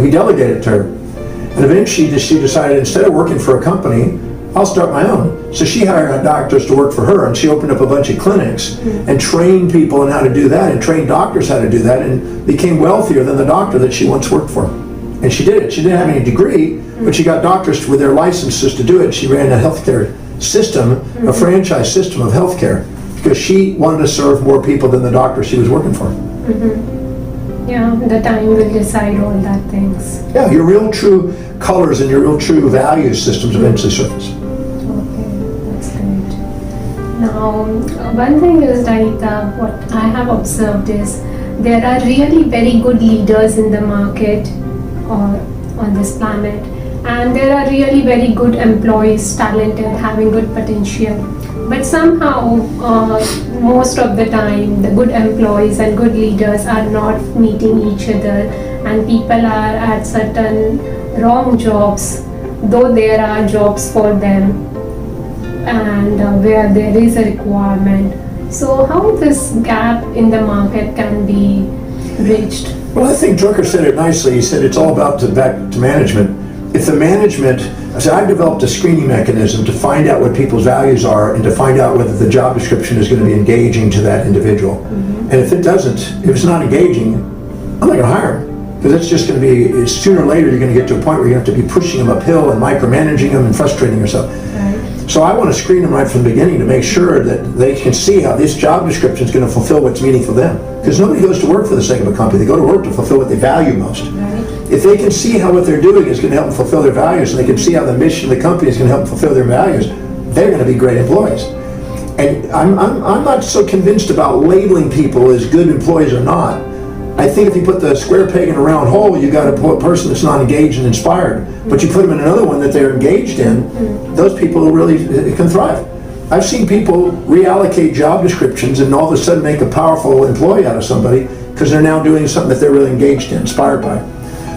S4: he delegated it to her. And eventually she decided, instead of working for a company, I'll start my own. So she hired doctors to work for her, and she opened up a bunch of clinics and trained people on how to do that, and trained doctors how to do that, and became wealthier than the doctor that she once worked for. And she did it. She didn't have any degree, but she got doctors with their licenses to do it. She ran a healthcare system, a franchise system of healthcare, because she wanted to serve more people than the doctor she was working for.
S3: Yeah, the time will decide all that things.
S4: Yeah, your real true colors and your real true value systems eventually surface.
S3: Okay, that's great. Now, one thing is that what I have observed is there are really very good leaders in the market or on this planet, and there are really very good employees, talented, having good potential. But somehow, most of the time, the good employees and good leaders are not meeting each other, and people are at certain wrong jobs, though there are jobs for them, and where there is a requirement. So how this gap in the market can be bridged?
S4: Well, I think Drucker said it nicely. He said it's all about back to management. If the management, I've developed a screening mechanism to find out what people's values are and to find out whether the job description is going to be engaging to that individual. And if it doesn't, if it's not engaging, I'm not going to hire him. Because it's just going to be, sooner or later, you're going to get to a point where you have to be pushing them uphill and micromanaging them and frustrating yourself. So I want to screen them right from the beginning to make sure that they can see how this job description is going to fulfill what's meaningful for them. Because nobody goes to work for the sake of a company. They go to work to fulfill what they value most. If they can see how what they're doing is going to help them fulfill their values, and they can see how the mission of the company is going to help them fulfill their values, they're going to be great employees. And I'm not so convinced about labeling people as good employees or not. I think if you put the square peg in a round hole, you got a person that's not engaged and inspired. But you put them in another one that they're engaged in, those people really can thrive. I've seen people reallocate job descriptions and all of a sudden make a powerful employee out of somebody because they're now doing something that they're really engaged in, inspired by.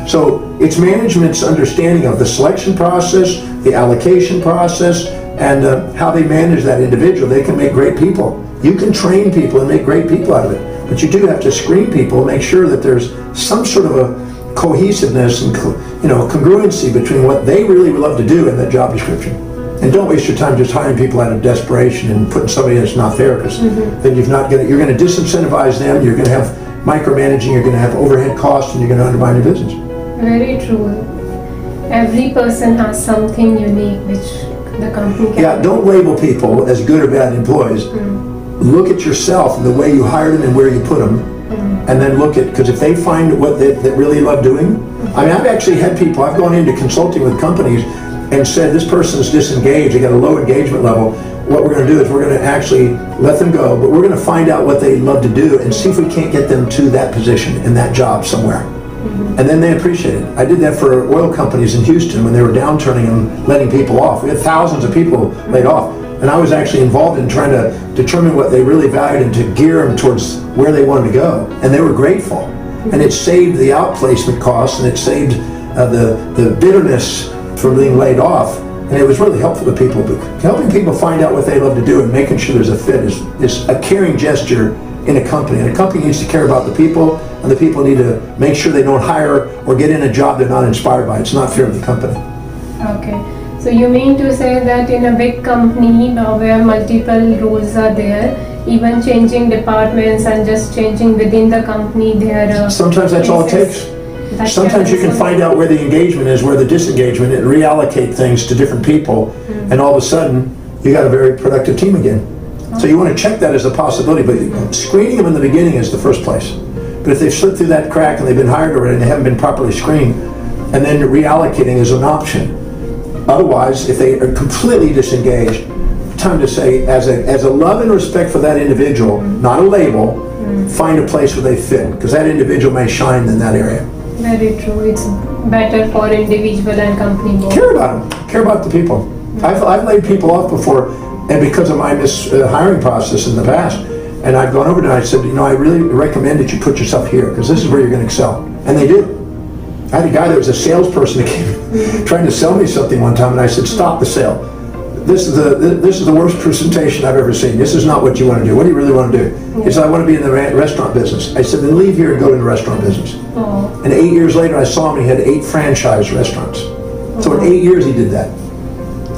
S4: So it's management's understanding of the selection process, the allocation process, and how they manage that individual. They can make great people. You can train people and make great people out of it. But you do have to screen people and make sure that there's some sort of a cohesiveness and congruency between what they really would love to do and that job description. And don't waste your time just hiring people out of desperation and putting somebody that's not there, because then you're going to disincentivize them, you're going to have micromanaging, you're going to have overhead costs, and you're going to undermine your business.
S3: Very true. Every person has something unique which the company can...
S4: Yeah, don't label people as good or bad employees. Look at yourself and the way you hired them and where you put them, and then look at, because if they find what they really love doing, I mean, I've actually had people, I've gone into consulting with companies and said, this person's disengaged, they got a low engagement level. What we're going to do is we're going to actually let them go, but we're going to find out what they love to do and see if we can't get them to that position in that job somewhere. And then they appreciate it. I did that for oil companies in Houston when they were downturning and letting people off. We had thousands of people laid off. And I was actually involved in trying to determine what they really valued and to gear them towards where they wanted to go. And they were grateful. And it saved the outplacement costs, and it saved the bitterness from being laid off. And it was really helpful to people. But helping people find out what they love to do and making sure there's a fit is a caring gesture in a company. And a company needs to care about the people, and the people need to make sure they don't hire or get in a job they're not inspired by. It's not fair to the company.
S3: Okay. So you mean to say that in a big company where multiple roles are there, even changing departments and just changing within the company, there
S4: sometimes that's all it takes. Sometimes you can find out where the engagement is, where the disengagement, and reallocate things to different people, and all of a sudden you got a very productive team again. So you want to check that as a possibility, but screening them in the beginning is the first place. But if they've slipped through that crack and they've been hired already and they haven't been properly screened, and then reallocating is an option. Otherwise, if they are completely disengaged, time to say, as a love and respect for that individual, not a label, find a place where they fit, because that individual may shine in that area.
S3: Very true. It's better for individual and company both.
S4: Care about them. Care about the people. I've laid people off before, and because of my hiring process in the past, and I've gone over to them and I said, I really recommend that you put yourself here, because this is where you're going to excel. And they did. I had a guy that was a salesperson that came trying to sell me something one time, and I said, stop the sale. This is the worst presentation I've ever seen. This is not what you want to do. What do you really want to do? He said, I want to be in the restaurant business. I said, then leave here and go to the restaurant business. And 8 years later, I saw him. He had 8 franchise restaurants. So in 8 years, he did that.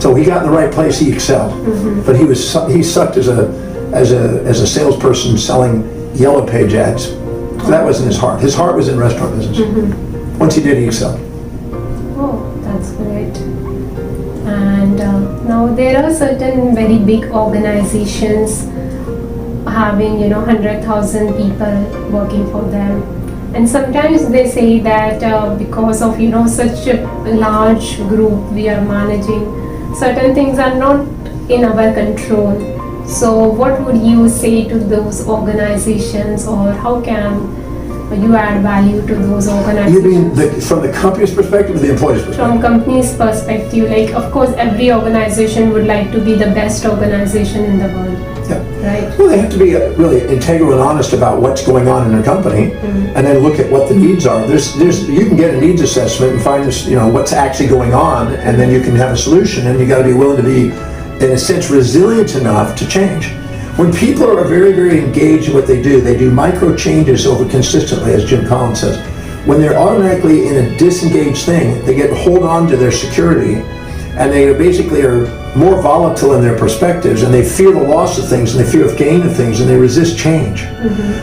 S4: So he got in the right place. He excelled. But he sucked as a salesperson selling Yellow Page ads. So that wasn't his heart. His heart was in restaurant business. Once he did, he excelled.
S3: Oh, that's great. And now there are certain very big organizations having 100,000 people working for them, and sometimes they say that because of such a large group we are managing, certain things are not in our control. So what would you say to those organizations, or how can you add value to those organizations?
S4: You mean from the company's perspective or the employee's perspective?
S3: From company's perspective, like of course every organization would like to be the best organization in the world.
S4: Yeah.
S3: Right?
S4: Well, they have to be really integral and honest about what's going on in their company, and then look at what the needs are. You can get a needs assessment and find what's actually going on, and then you can have a solution, and you got to be willing to be, in a sense, resilient enough to change. When people are very, very engaged in what they do micro changes over consistently, as Jim Collins says. When they're automatically in a disengaged thing, they hold on to their security, and they basically are more volatile in their perspectives, and they fear the loss of things, and they fear of gain of things, and they resist change.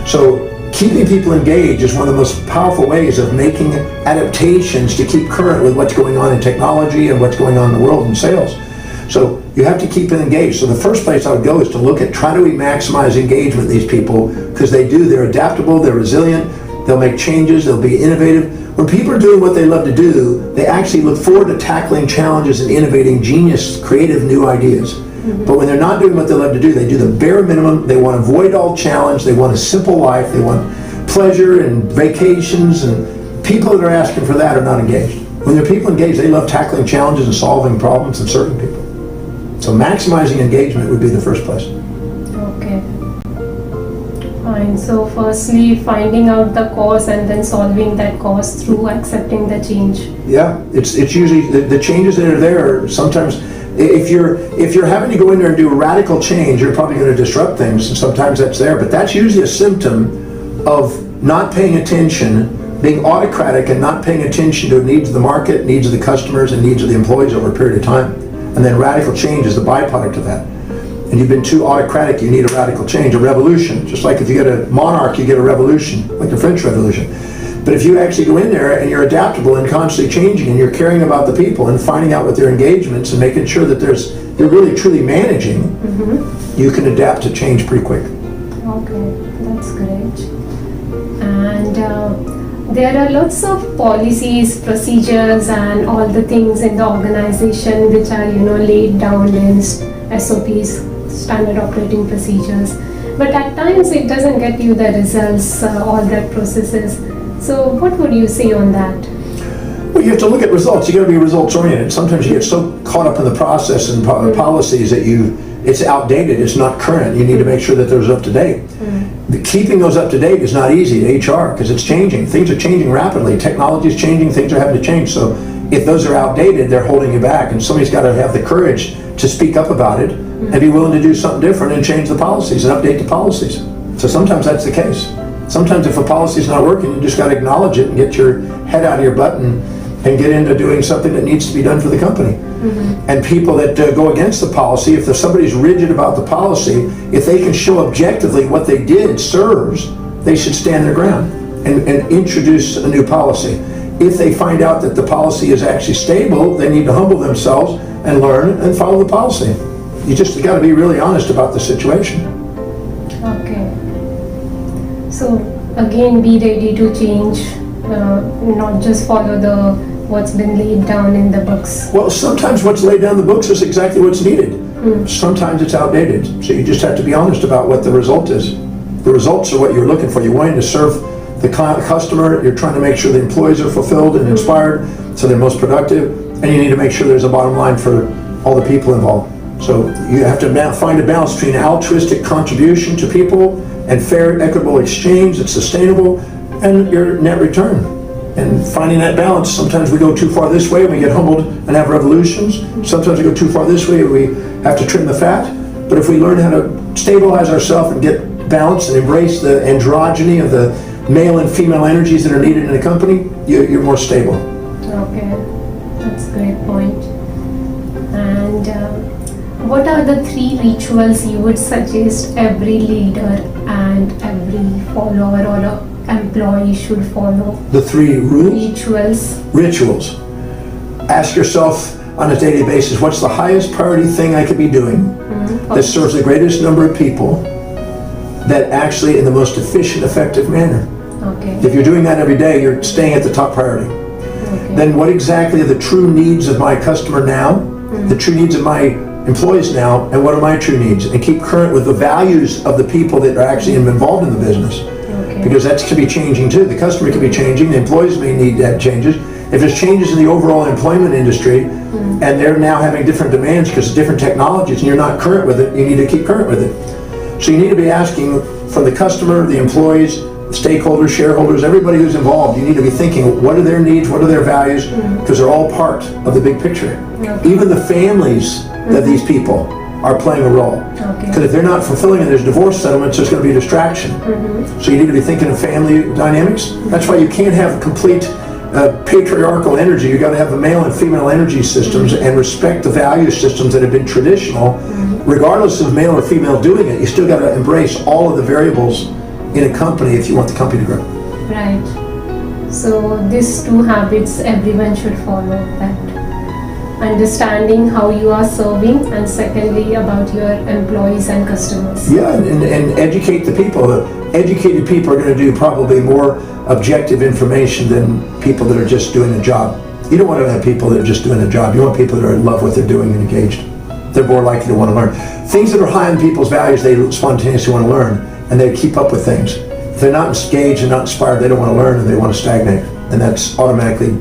S4: So keeping people engaged is one of the most powerful ways of making adaptations to keep current with what's going on in technology and what's going on in the world in sales. So you have to keep them engaged. So the first place I would go is to look at, try to maximize engagement with these people, because they're adaptable, they're resilient, they'll make changes, they'll be innovative. When people are doing what they love to do, they actually look forward to tackling challenges and innovating genius, creative new ideas. But when they're not doing what they love to do, they do the bare minimum. They want to avoid all challenge, they want a simple life, they want pleasure and vacations, and people that are asking for that are not engaged. When they're people engaged, they love tackling challenges and solving problems and serving people. So maximizing engagement would be the first place.
S3: Okay. Fine. So firstly, finding out the cause and then solving that cause through accepting the change.
S4: Yeah, it's usually the changes that are there. Sometimes, if you're having to go in there and do a radical change, you're probably going to disrupt things, and sometimes that's there. But that's usually a symptom of not paying attention, being autocratic and not paying attention to the needs of the market, needs of the customers, and needs of the employees over a period of time. And then radical change is the byproduct of that. And you've been too autocratic, you need a radical change, a revolution. Just like if you get a monarch, you get a revolution, like the French Revolution. But if you actually go in there and you're adaptable and constantly changing and you're caring about the people and finding out what their engagements and making sure that you're really truly managing, you can adapt to change pretty quick.
S3: Okay, that's great. And there are lots of policies, procedures, and all the things in the organization which are, laid down in SOPs, standard operating procedures. But at times it doesn't get you the results, all that processes. So what would you say on that?
S4: Well, you have to look at results. You got to be results oriented. Sometimes you get so caught up in the process and policies that it's outdated. It's not current. You need to make sure that those are up to date. Keeping those up to date is not easy to HR because it's changing. Things are changing rapidly. Technology is changing. Things are having to change. So if those are outdated, they're holding you back. And somebody's got to have the courage to speak up about it and be willing to do something different and change the policies and update the policies. So sometimes that's the case. Sometimes if a policy is not working, you just got to acknowledge it and get your head out of your butt and get into doing something that needs to be done for the company. And people that go against the policy, if somebody's rigid about the policy, if they can show objectively what they did serves, they should stand their ground and introduce a new policy. If they find out that the policy is actually stable, they need to humble themselves and learn and follow the policy. You just got to be really honest about the situation.
S3: Okay. So again, be ready to change, not just follow what's been laid down in the books.
S4: Well, sometimes what's laid down in the books is exactly what's needed. Sometimes it's outdated. So you just have to be honest about what the result is. The results are what you're looking for. You're wanting to serve the customer. You're trying to make sure the employees are fulfilled and inspired so they're most productive. And you need to make sure there's a bottom line for all the people involved. So you have to find a balance between altruistic contribution to people and fair, equitable exchange that's sustainable and your net return. And finding that balance, sometimes we go too far this way and we get humbled and have revolutions. Sometimes we go too far this way and we have to trim the fat. But if we learn how to stabilize ourselves and get balanced and embrace the androgyny of the male and female energies that are needed in a company, you're more stable.
S3: Okay, that's a great point. And what are the 3 rituals you would suggest every leader and every follower or employee should follow?
S4: The 3 rules? Rituals. Ask yourself on a daily basis, what's the highest priority thing I could be doing that serves the greatest number of people that actually in the most efficient, effective manner?
S3: Okay.
S4: If you're doing that every day, you're staying at the top priority.
S3: Okay.
S4: Then what exactly are the true needs of my customer now, the true needs of my employees now, and what are my true needs? And keep current with the values of the people that are actually involved in the business.
S3: Okay.
S4: Because that could be changing too. The customer could be changing, the employees may need that changes. If there's changes in the overall employment industry, and they're now having different demands because of different technologies, and you're not current with it, you need to keep current with it. So you need to be asking from the customer, the employees, stakeholders, shareholders, everybody who's involved, you need to be thinking, what are their needs, what are their values, because they're all part of the big picture.
S3: Okay.
S4: Even the families of these people are playing a role. Because if they're not fulfilling it, there's divorce settlements, there's going to be a distraction. So you need to be thinking of family dynamics. That's why you can't have complete patriarchal energy. You got to have the male and female energy systems and respect the value systems that have been traditional. Regardless of male or female doing it, you still got to embrace all of the variables in a company if you want the company to grow.
S3: Right. So these 2 habits everyone should follow, that understanding how you are serving, and secondly about your employees and customers.
S4: Yeah, and educate the people. Educated people are going to do probably more objective information than people that are just doing a job. You don't want to have people that are just doing a job. You want people that are in love with what they're doing and engaged. They're more likely to want to learn. Things that are high in people's values, they spontaneously want to learn, and they keep up with things. If they're not engaged and not inspired, they don't want to learn and they want to stagnate. And that's automatically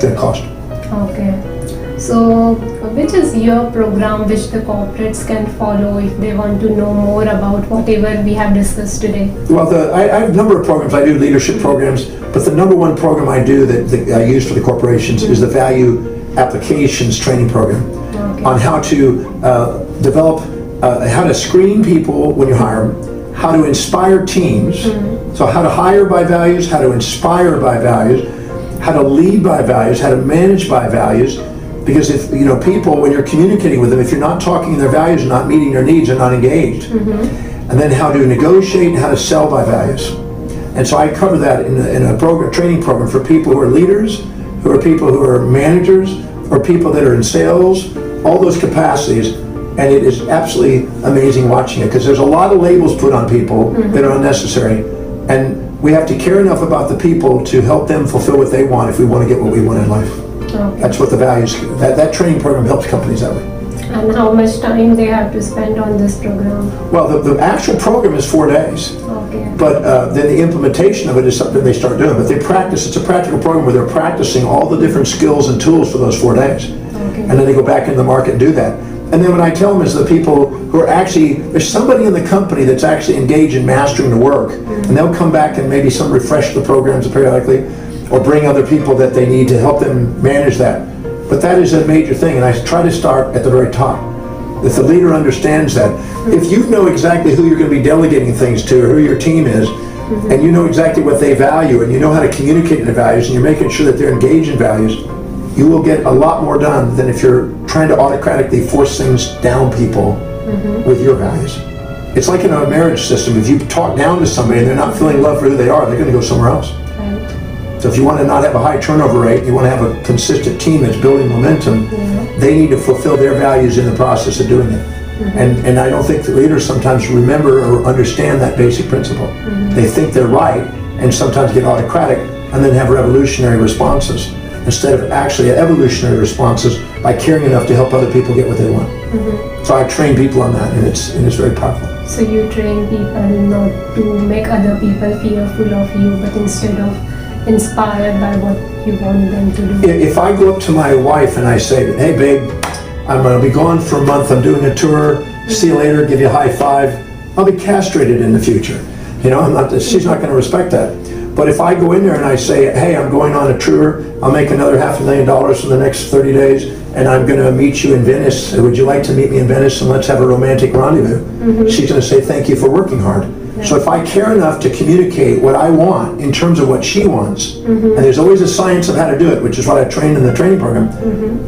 S4: going to cost.
S3: Okay. So, which is your program which the corporates can follow if they want to know more about whatever we have discussed today?
S4: Well, I have a number of programs. I do leadership programs, but the number one program I do that I use for the corporations is the Value Applications Training Program. Okay. On how to develop, how to screen people when you hire them, how to inspire teams. So how to hire by values, how to inspire by values, how to lead by values, how to manage by values. Because if, people, when you're communicating with them, if you're not talking their values, not meeting their needs, they're not engaged. And then how to negotiate and how to sell by values. And so I cover that in a training program for people who are leaders, who are people who are managers, or people that are in sales, all those capacities. And it is absolutely amazing watching it, because there's a lot of labels put on people that are unnecessary. And we have to care enough about the people to help them fulfill what they want if we want to get what we want in life.
S3: Okay.
S4: That's what the values, that training program helps companies that way.
S3: And how much time they have to spend on this program?
S4: Well, the actual program is 4 days.
S3: Okay.
S4: But then the implementation of it is something they start doing. But they practice, it's a practical program where they're practicing all the different skills and tools for those 4 days.
S3: Okay.
S4: And then they go back into the market and do that. And then what I tell them is the people who are actually, there's somebody in the company that's actually engaged in mastering the work. And they'll come back and maybe some refresh the programs periodically, or bring other people that they need to help them manage that. But that is a major thing, and I try to start at the very top. If the leader understands that, if you know exactly who you're going to be delegating things to, or who your team is, and you know exactly what they value, and you know how to communicate the values, and you're making sure that they're engaged in values, you will get a lot more done than if you're trying to autocratically force things down people with your values. It's like in a marriage system. If you talk down to somebody and they're not feeling love for who they are, they're going to go somewhere else. So if you want to not have a high turnover rate, you want to have a consistent team that's building momentum, they need to fulfill their values in the process of doing it. And I don't think that leaders sometimes remember or understand that basic principle. They think they're right and sometimes get autocratic and then have revolutionary responses instead of actually evolutionary responses by caring enough to help other people get what they want. So I train people on that, and it's very powerful.
S3: So you train people not to make other people fearful of you, but instead of inspired by what you want them to do.
S4: If I go up to my wife and I say, hey babe, I'm going to be gone for a month, I'm doing a tour, see you later, give you a high five, I'll be castrated in the future. She's not going to respect that. But if I go in there and I say, hey, I'm going on a tour, I'll make another $500,000 for the next 30 days, and I'm going to meet you in Venice, would you like to meet me in Venice and let's have a romantic rendezvous? She's going to say, thank you for working hard. So if I care enough to communicate what I want in terms of what she wants, and there's always a science of how to do it, which is what I trained in the training program,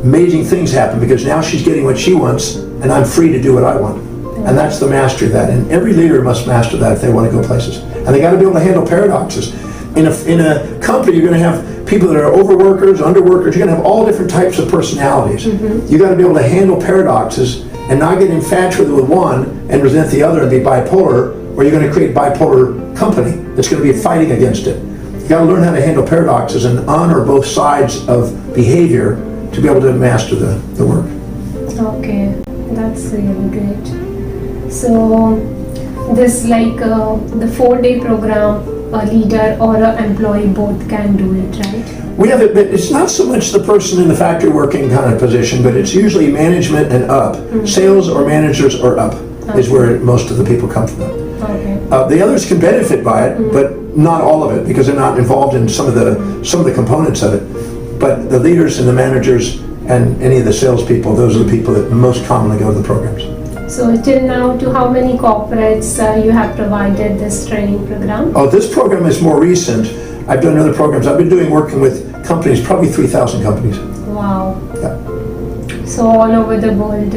S4: amazing things happen because now she's getting what she wants and I'm free to do what I want. And that's the mastery of that. And every leader must master that if they want to go places. And they got to be able to handle paradoxes. In a company, you're going to have people that are overworkers, underworkers, you're going to have all different types of personalities. You got to be able to handle paradoxes and not get infatuated with one and resent the other and be bipolar, or you're going to create a bipolar company that's going to be fighting against it. You got to learn how to handle paradoxes and honor both sides of behavior to be able to master the work.
S3: Okay, that's really great. So this like the 4-day program, a leader or an employee both can do it, right?
S4: We have it, but it's not so much the person in the factory working kind of position, but it's usually management and up. Sales or managers or up is where most of the people come from.
S3: Okay.
S4: The others can benefit by it, but not all of it because they're not involved in some of the components of it. But the leaders and the managers and any of the salespeople, those are the people that most commonly go to the programs.
S3: So till now, to how many corporates you have provided this training program?
S4: Oh, this program is more recent. I've done other programs. I've been working with companies, probably 3,000 companies.
S3: Wow.
S4: Yeah.
S3: So all over the world.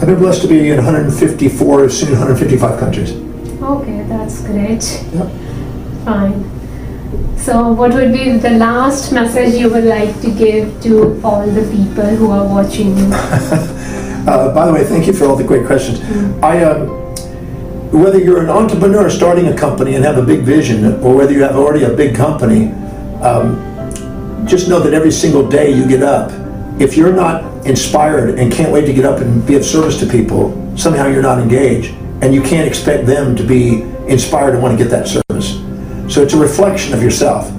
S4: I've been blessed to be in 154, soon 155 countries.
S3: Okay, that's great.
S4: Yeah.
S3: Fine. So what would be the last message you would like to give to all the people who are watching you?
S4: By the way, thank you for all the great questions. Whether you're an entrepreneur starting a company and have a big vision, or whether you have already a big company, just know that every single day you get up, if you're not inspired and can't wait to get up and be of service to people, somehow you're not engaged, and you can't expect them to be inspired and want to get that service. So it's a reflection of yourself.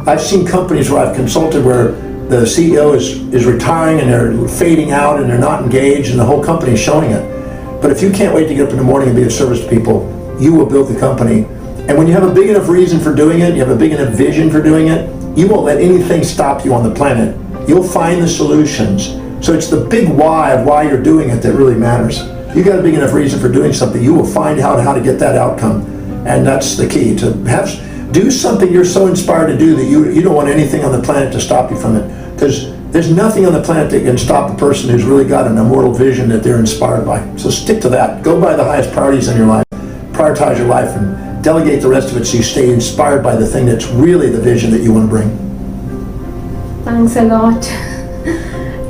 S4: I've seen companies where I've consulted where the CEO is retiring and they're fading out and they're not engaged and the whole company is showing it. But if you can't wait to get up in the morning and be of service to people, you will build the company. And when you have a big enough reason for doing it, you have a big enough vision for doing it, you won't let anything stop you on the planet. You'll find the solutions. So it's the big why of why you're doing it that really matters. you got a big enough reason for doing something, you will find out how to get that outcome. And that's the key, to do something you're so inspired to do that you don't want anything on the planet to stop you from it. Because there's nothing on the planet that can stop a person who's really got an immortal vision that they're inspired by. So stick to that. Go by the highest priorities in your life. Prioritize your life and delegate the rest of it so you stay inspired by the thing that's really the vision that you want to bring.
S3: Thanks a lot.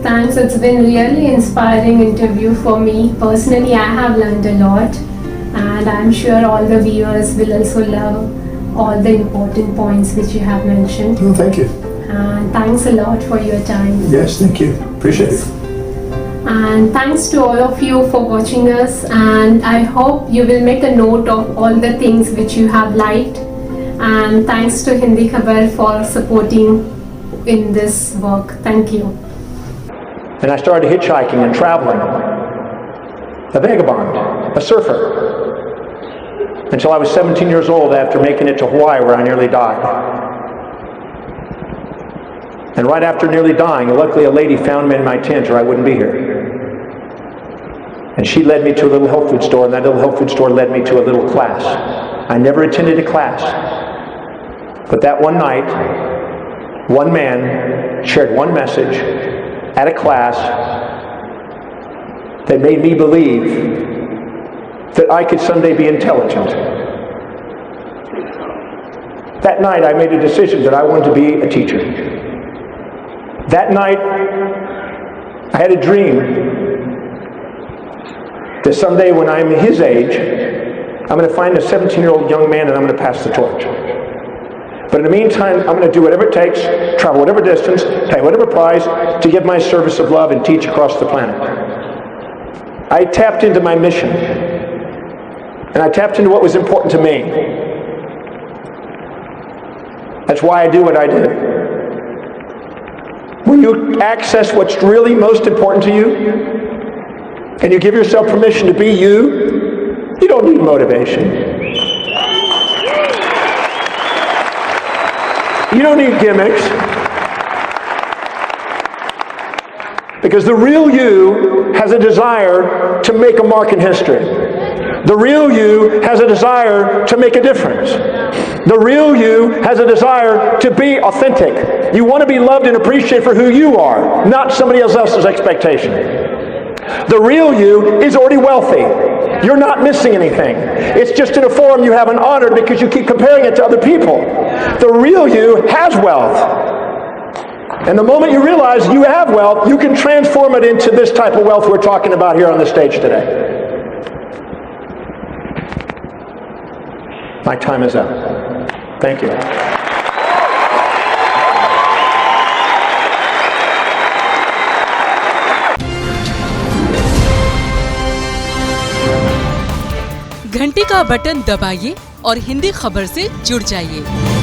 S3: Thanks, it's been really inspiring interview for me. Personally, I have learned a lot, and I'm sure all the viewers will also love all the important points which you have mentioned.
S4: Oh, thank you.
S3: And thanks a lot for your time.
S4: Yes, thank you. Appreciate it.
S3: And thanks to all of you for watching us, and I hope you will make a note of all the things which you have liked. And thanks to Hindi Khabar for supporting in this work. Thank you.
S1: And I started hitchhiking and traveling, a vagabond, a surfer, until I was 17 years old after making it to Hawaii, where I nearly died. And right after nearly dying, luckily a lady found me in my tent or I wouldn't be here. And she led me to a little health food store, and that little health food store led me to a little class. I never attended a class. But that one night, one man shared one message at a class that made me believe that I could someday be intelligent. That night I made a decision that I wanted to be a teacher. That night I had a dream that someday when I'm his age, I'm going to find a 17-year-old young man and I'm going to pass the torch. But in the meantime, I'm going to do whatever it takes, travel whatever distance, pay whatever price, to give my service of love and teach across the planet. I tapped into my mission. And I tapped into what was important to me. That's why I do what I do. When you access what's really most important to you, and you give yourself permission to be you, you don't need motivation. You don't need gimmicks. Because the real you has a desire to make a mark in history. The real you has a desire to make a difference. The real you has a desire to be authentic. You want to be loved and appreciated for who you are, not somebody else's expectation. The real you is already wealthy. You're not missing anything. It's just in a form you haven't honored because you keep comparing it to other people. The real you has wealth. And the moment you realize you have wealth, you can transform it into this type of wealth we're talking about here on the stage today. My time is up. Thank you.
S6: घंटी का button दबाइए और हिंदी खबर से जुड़ जाइए।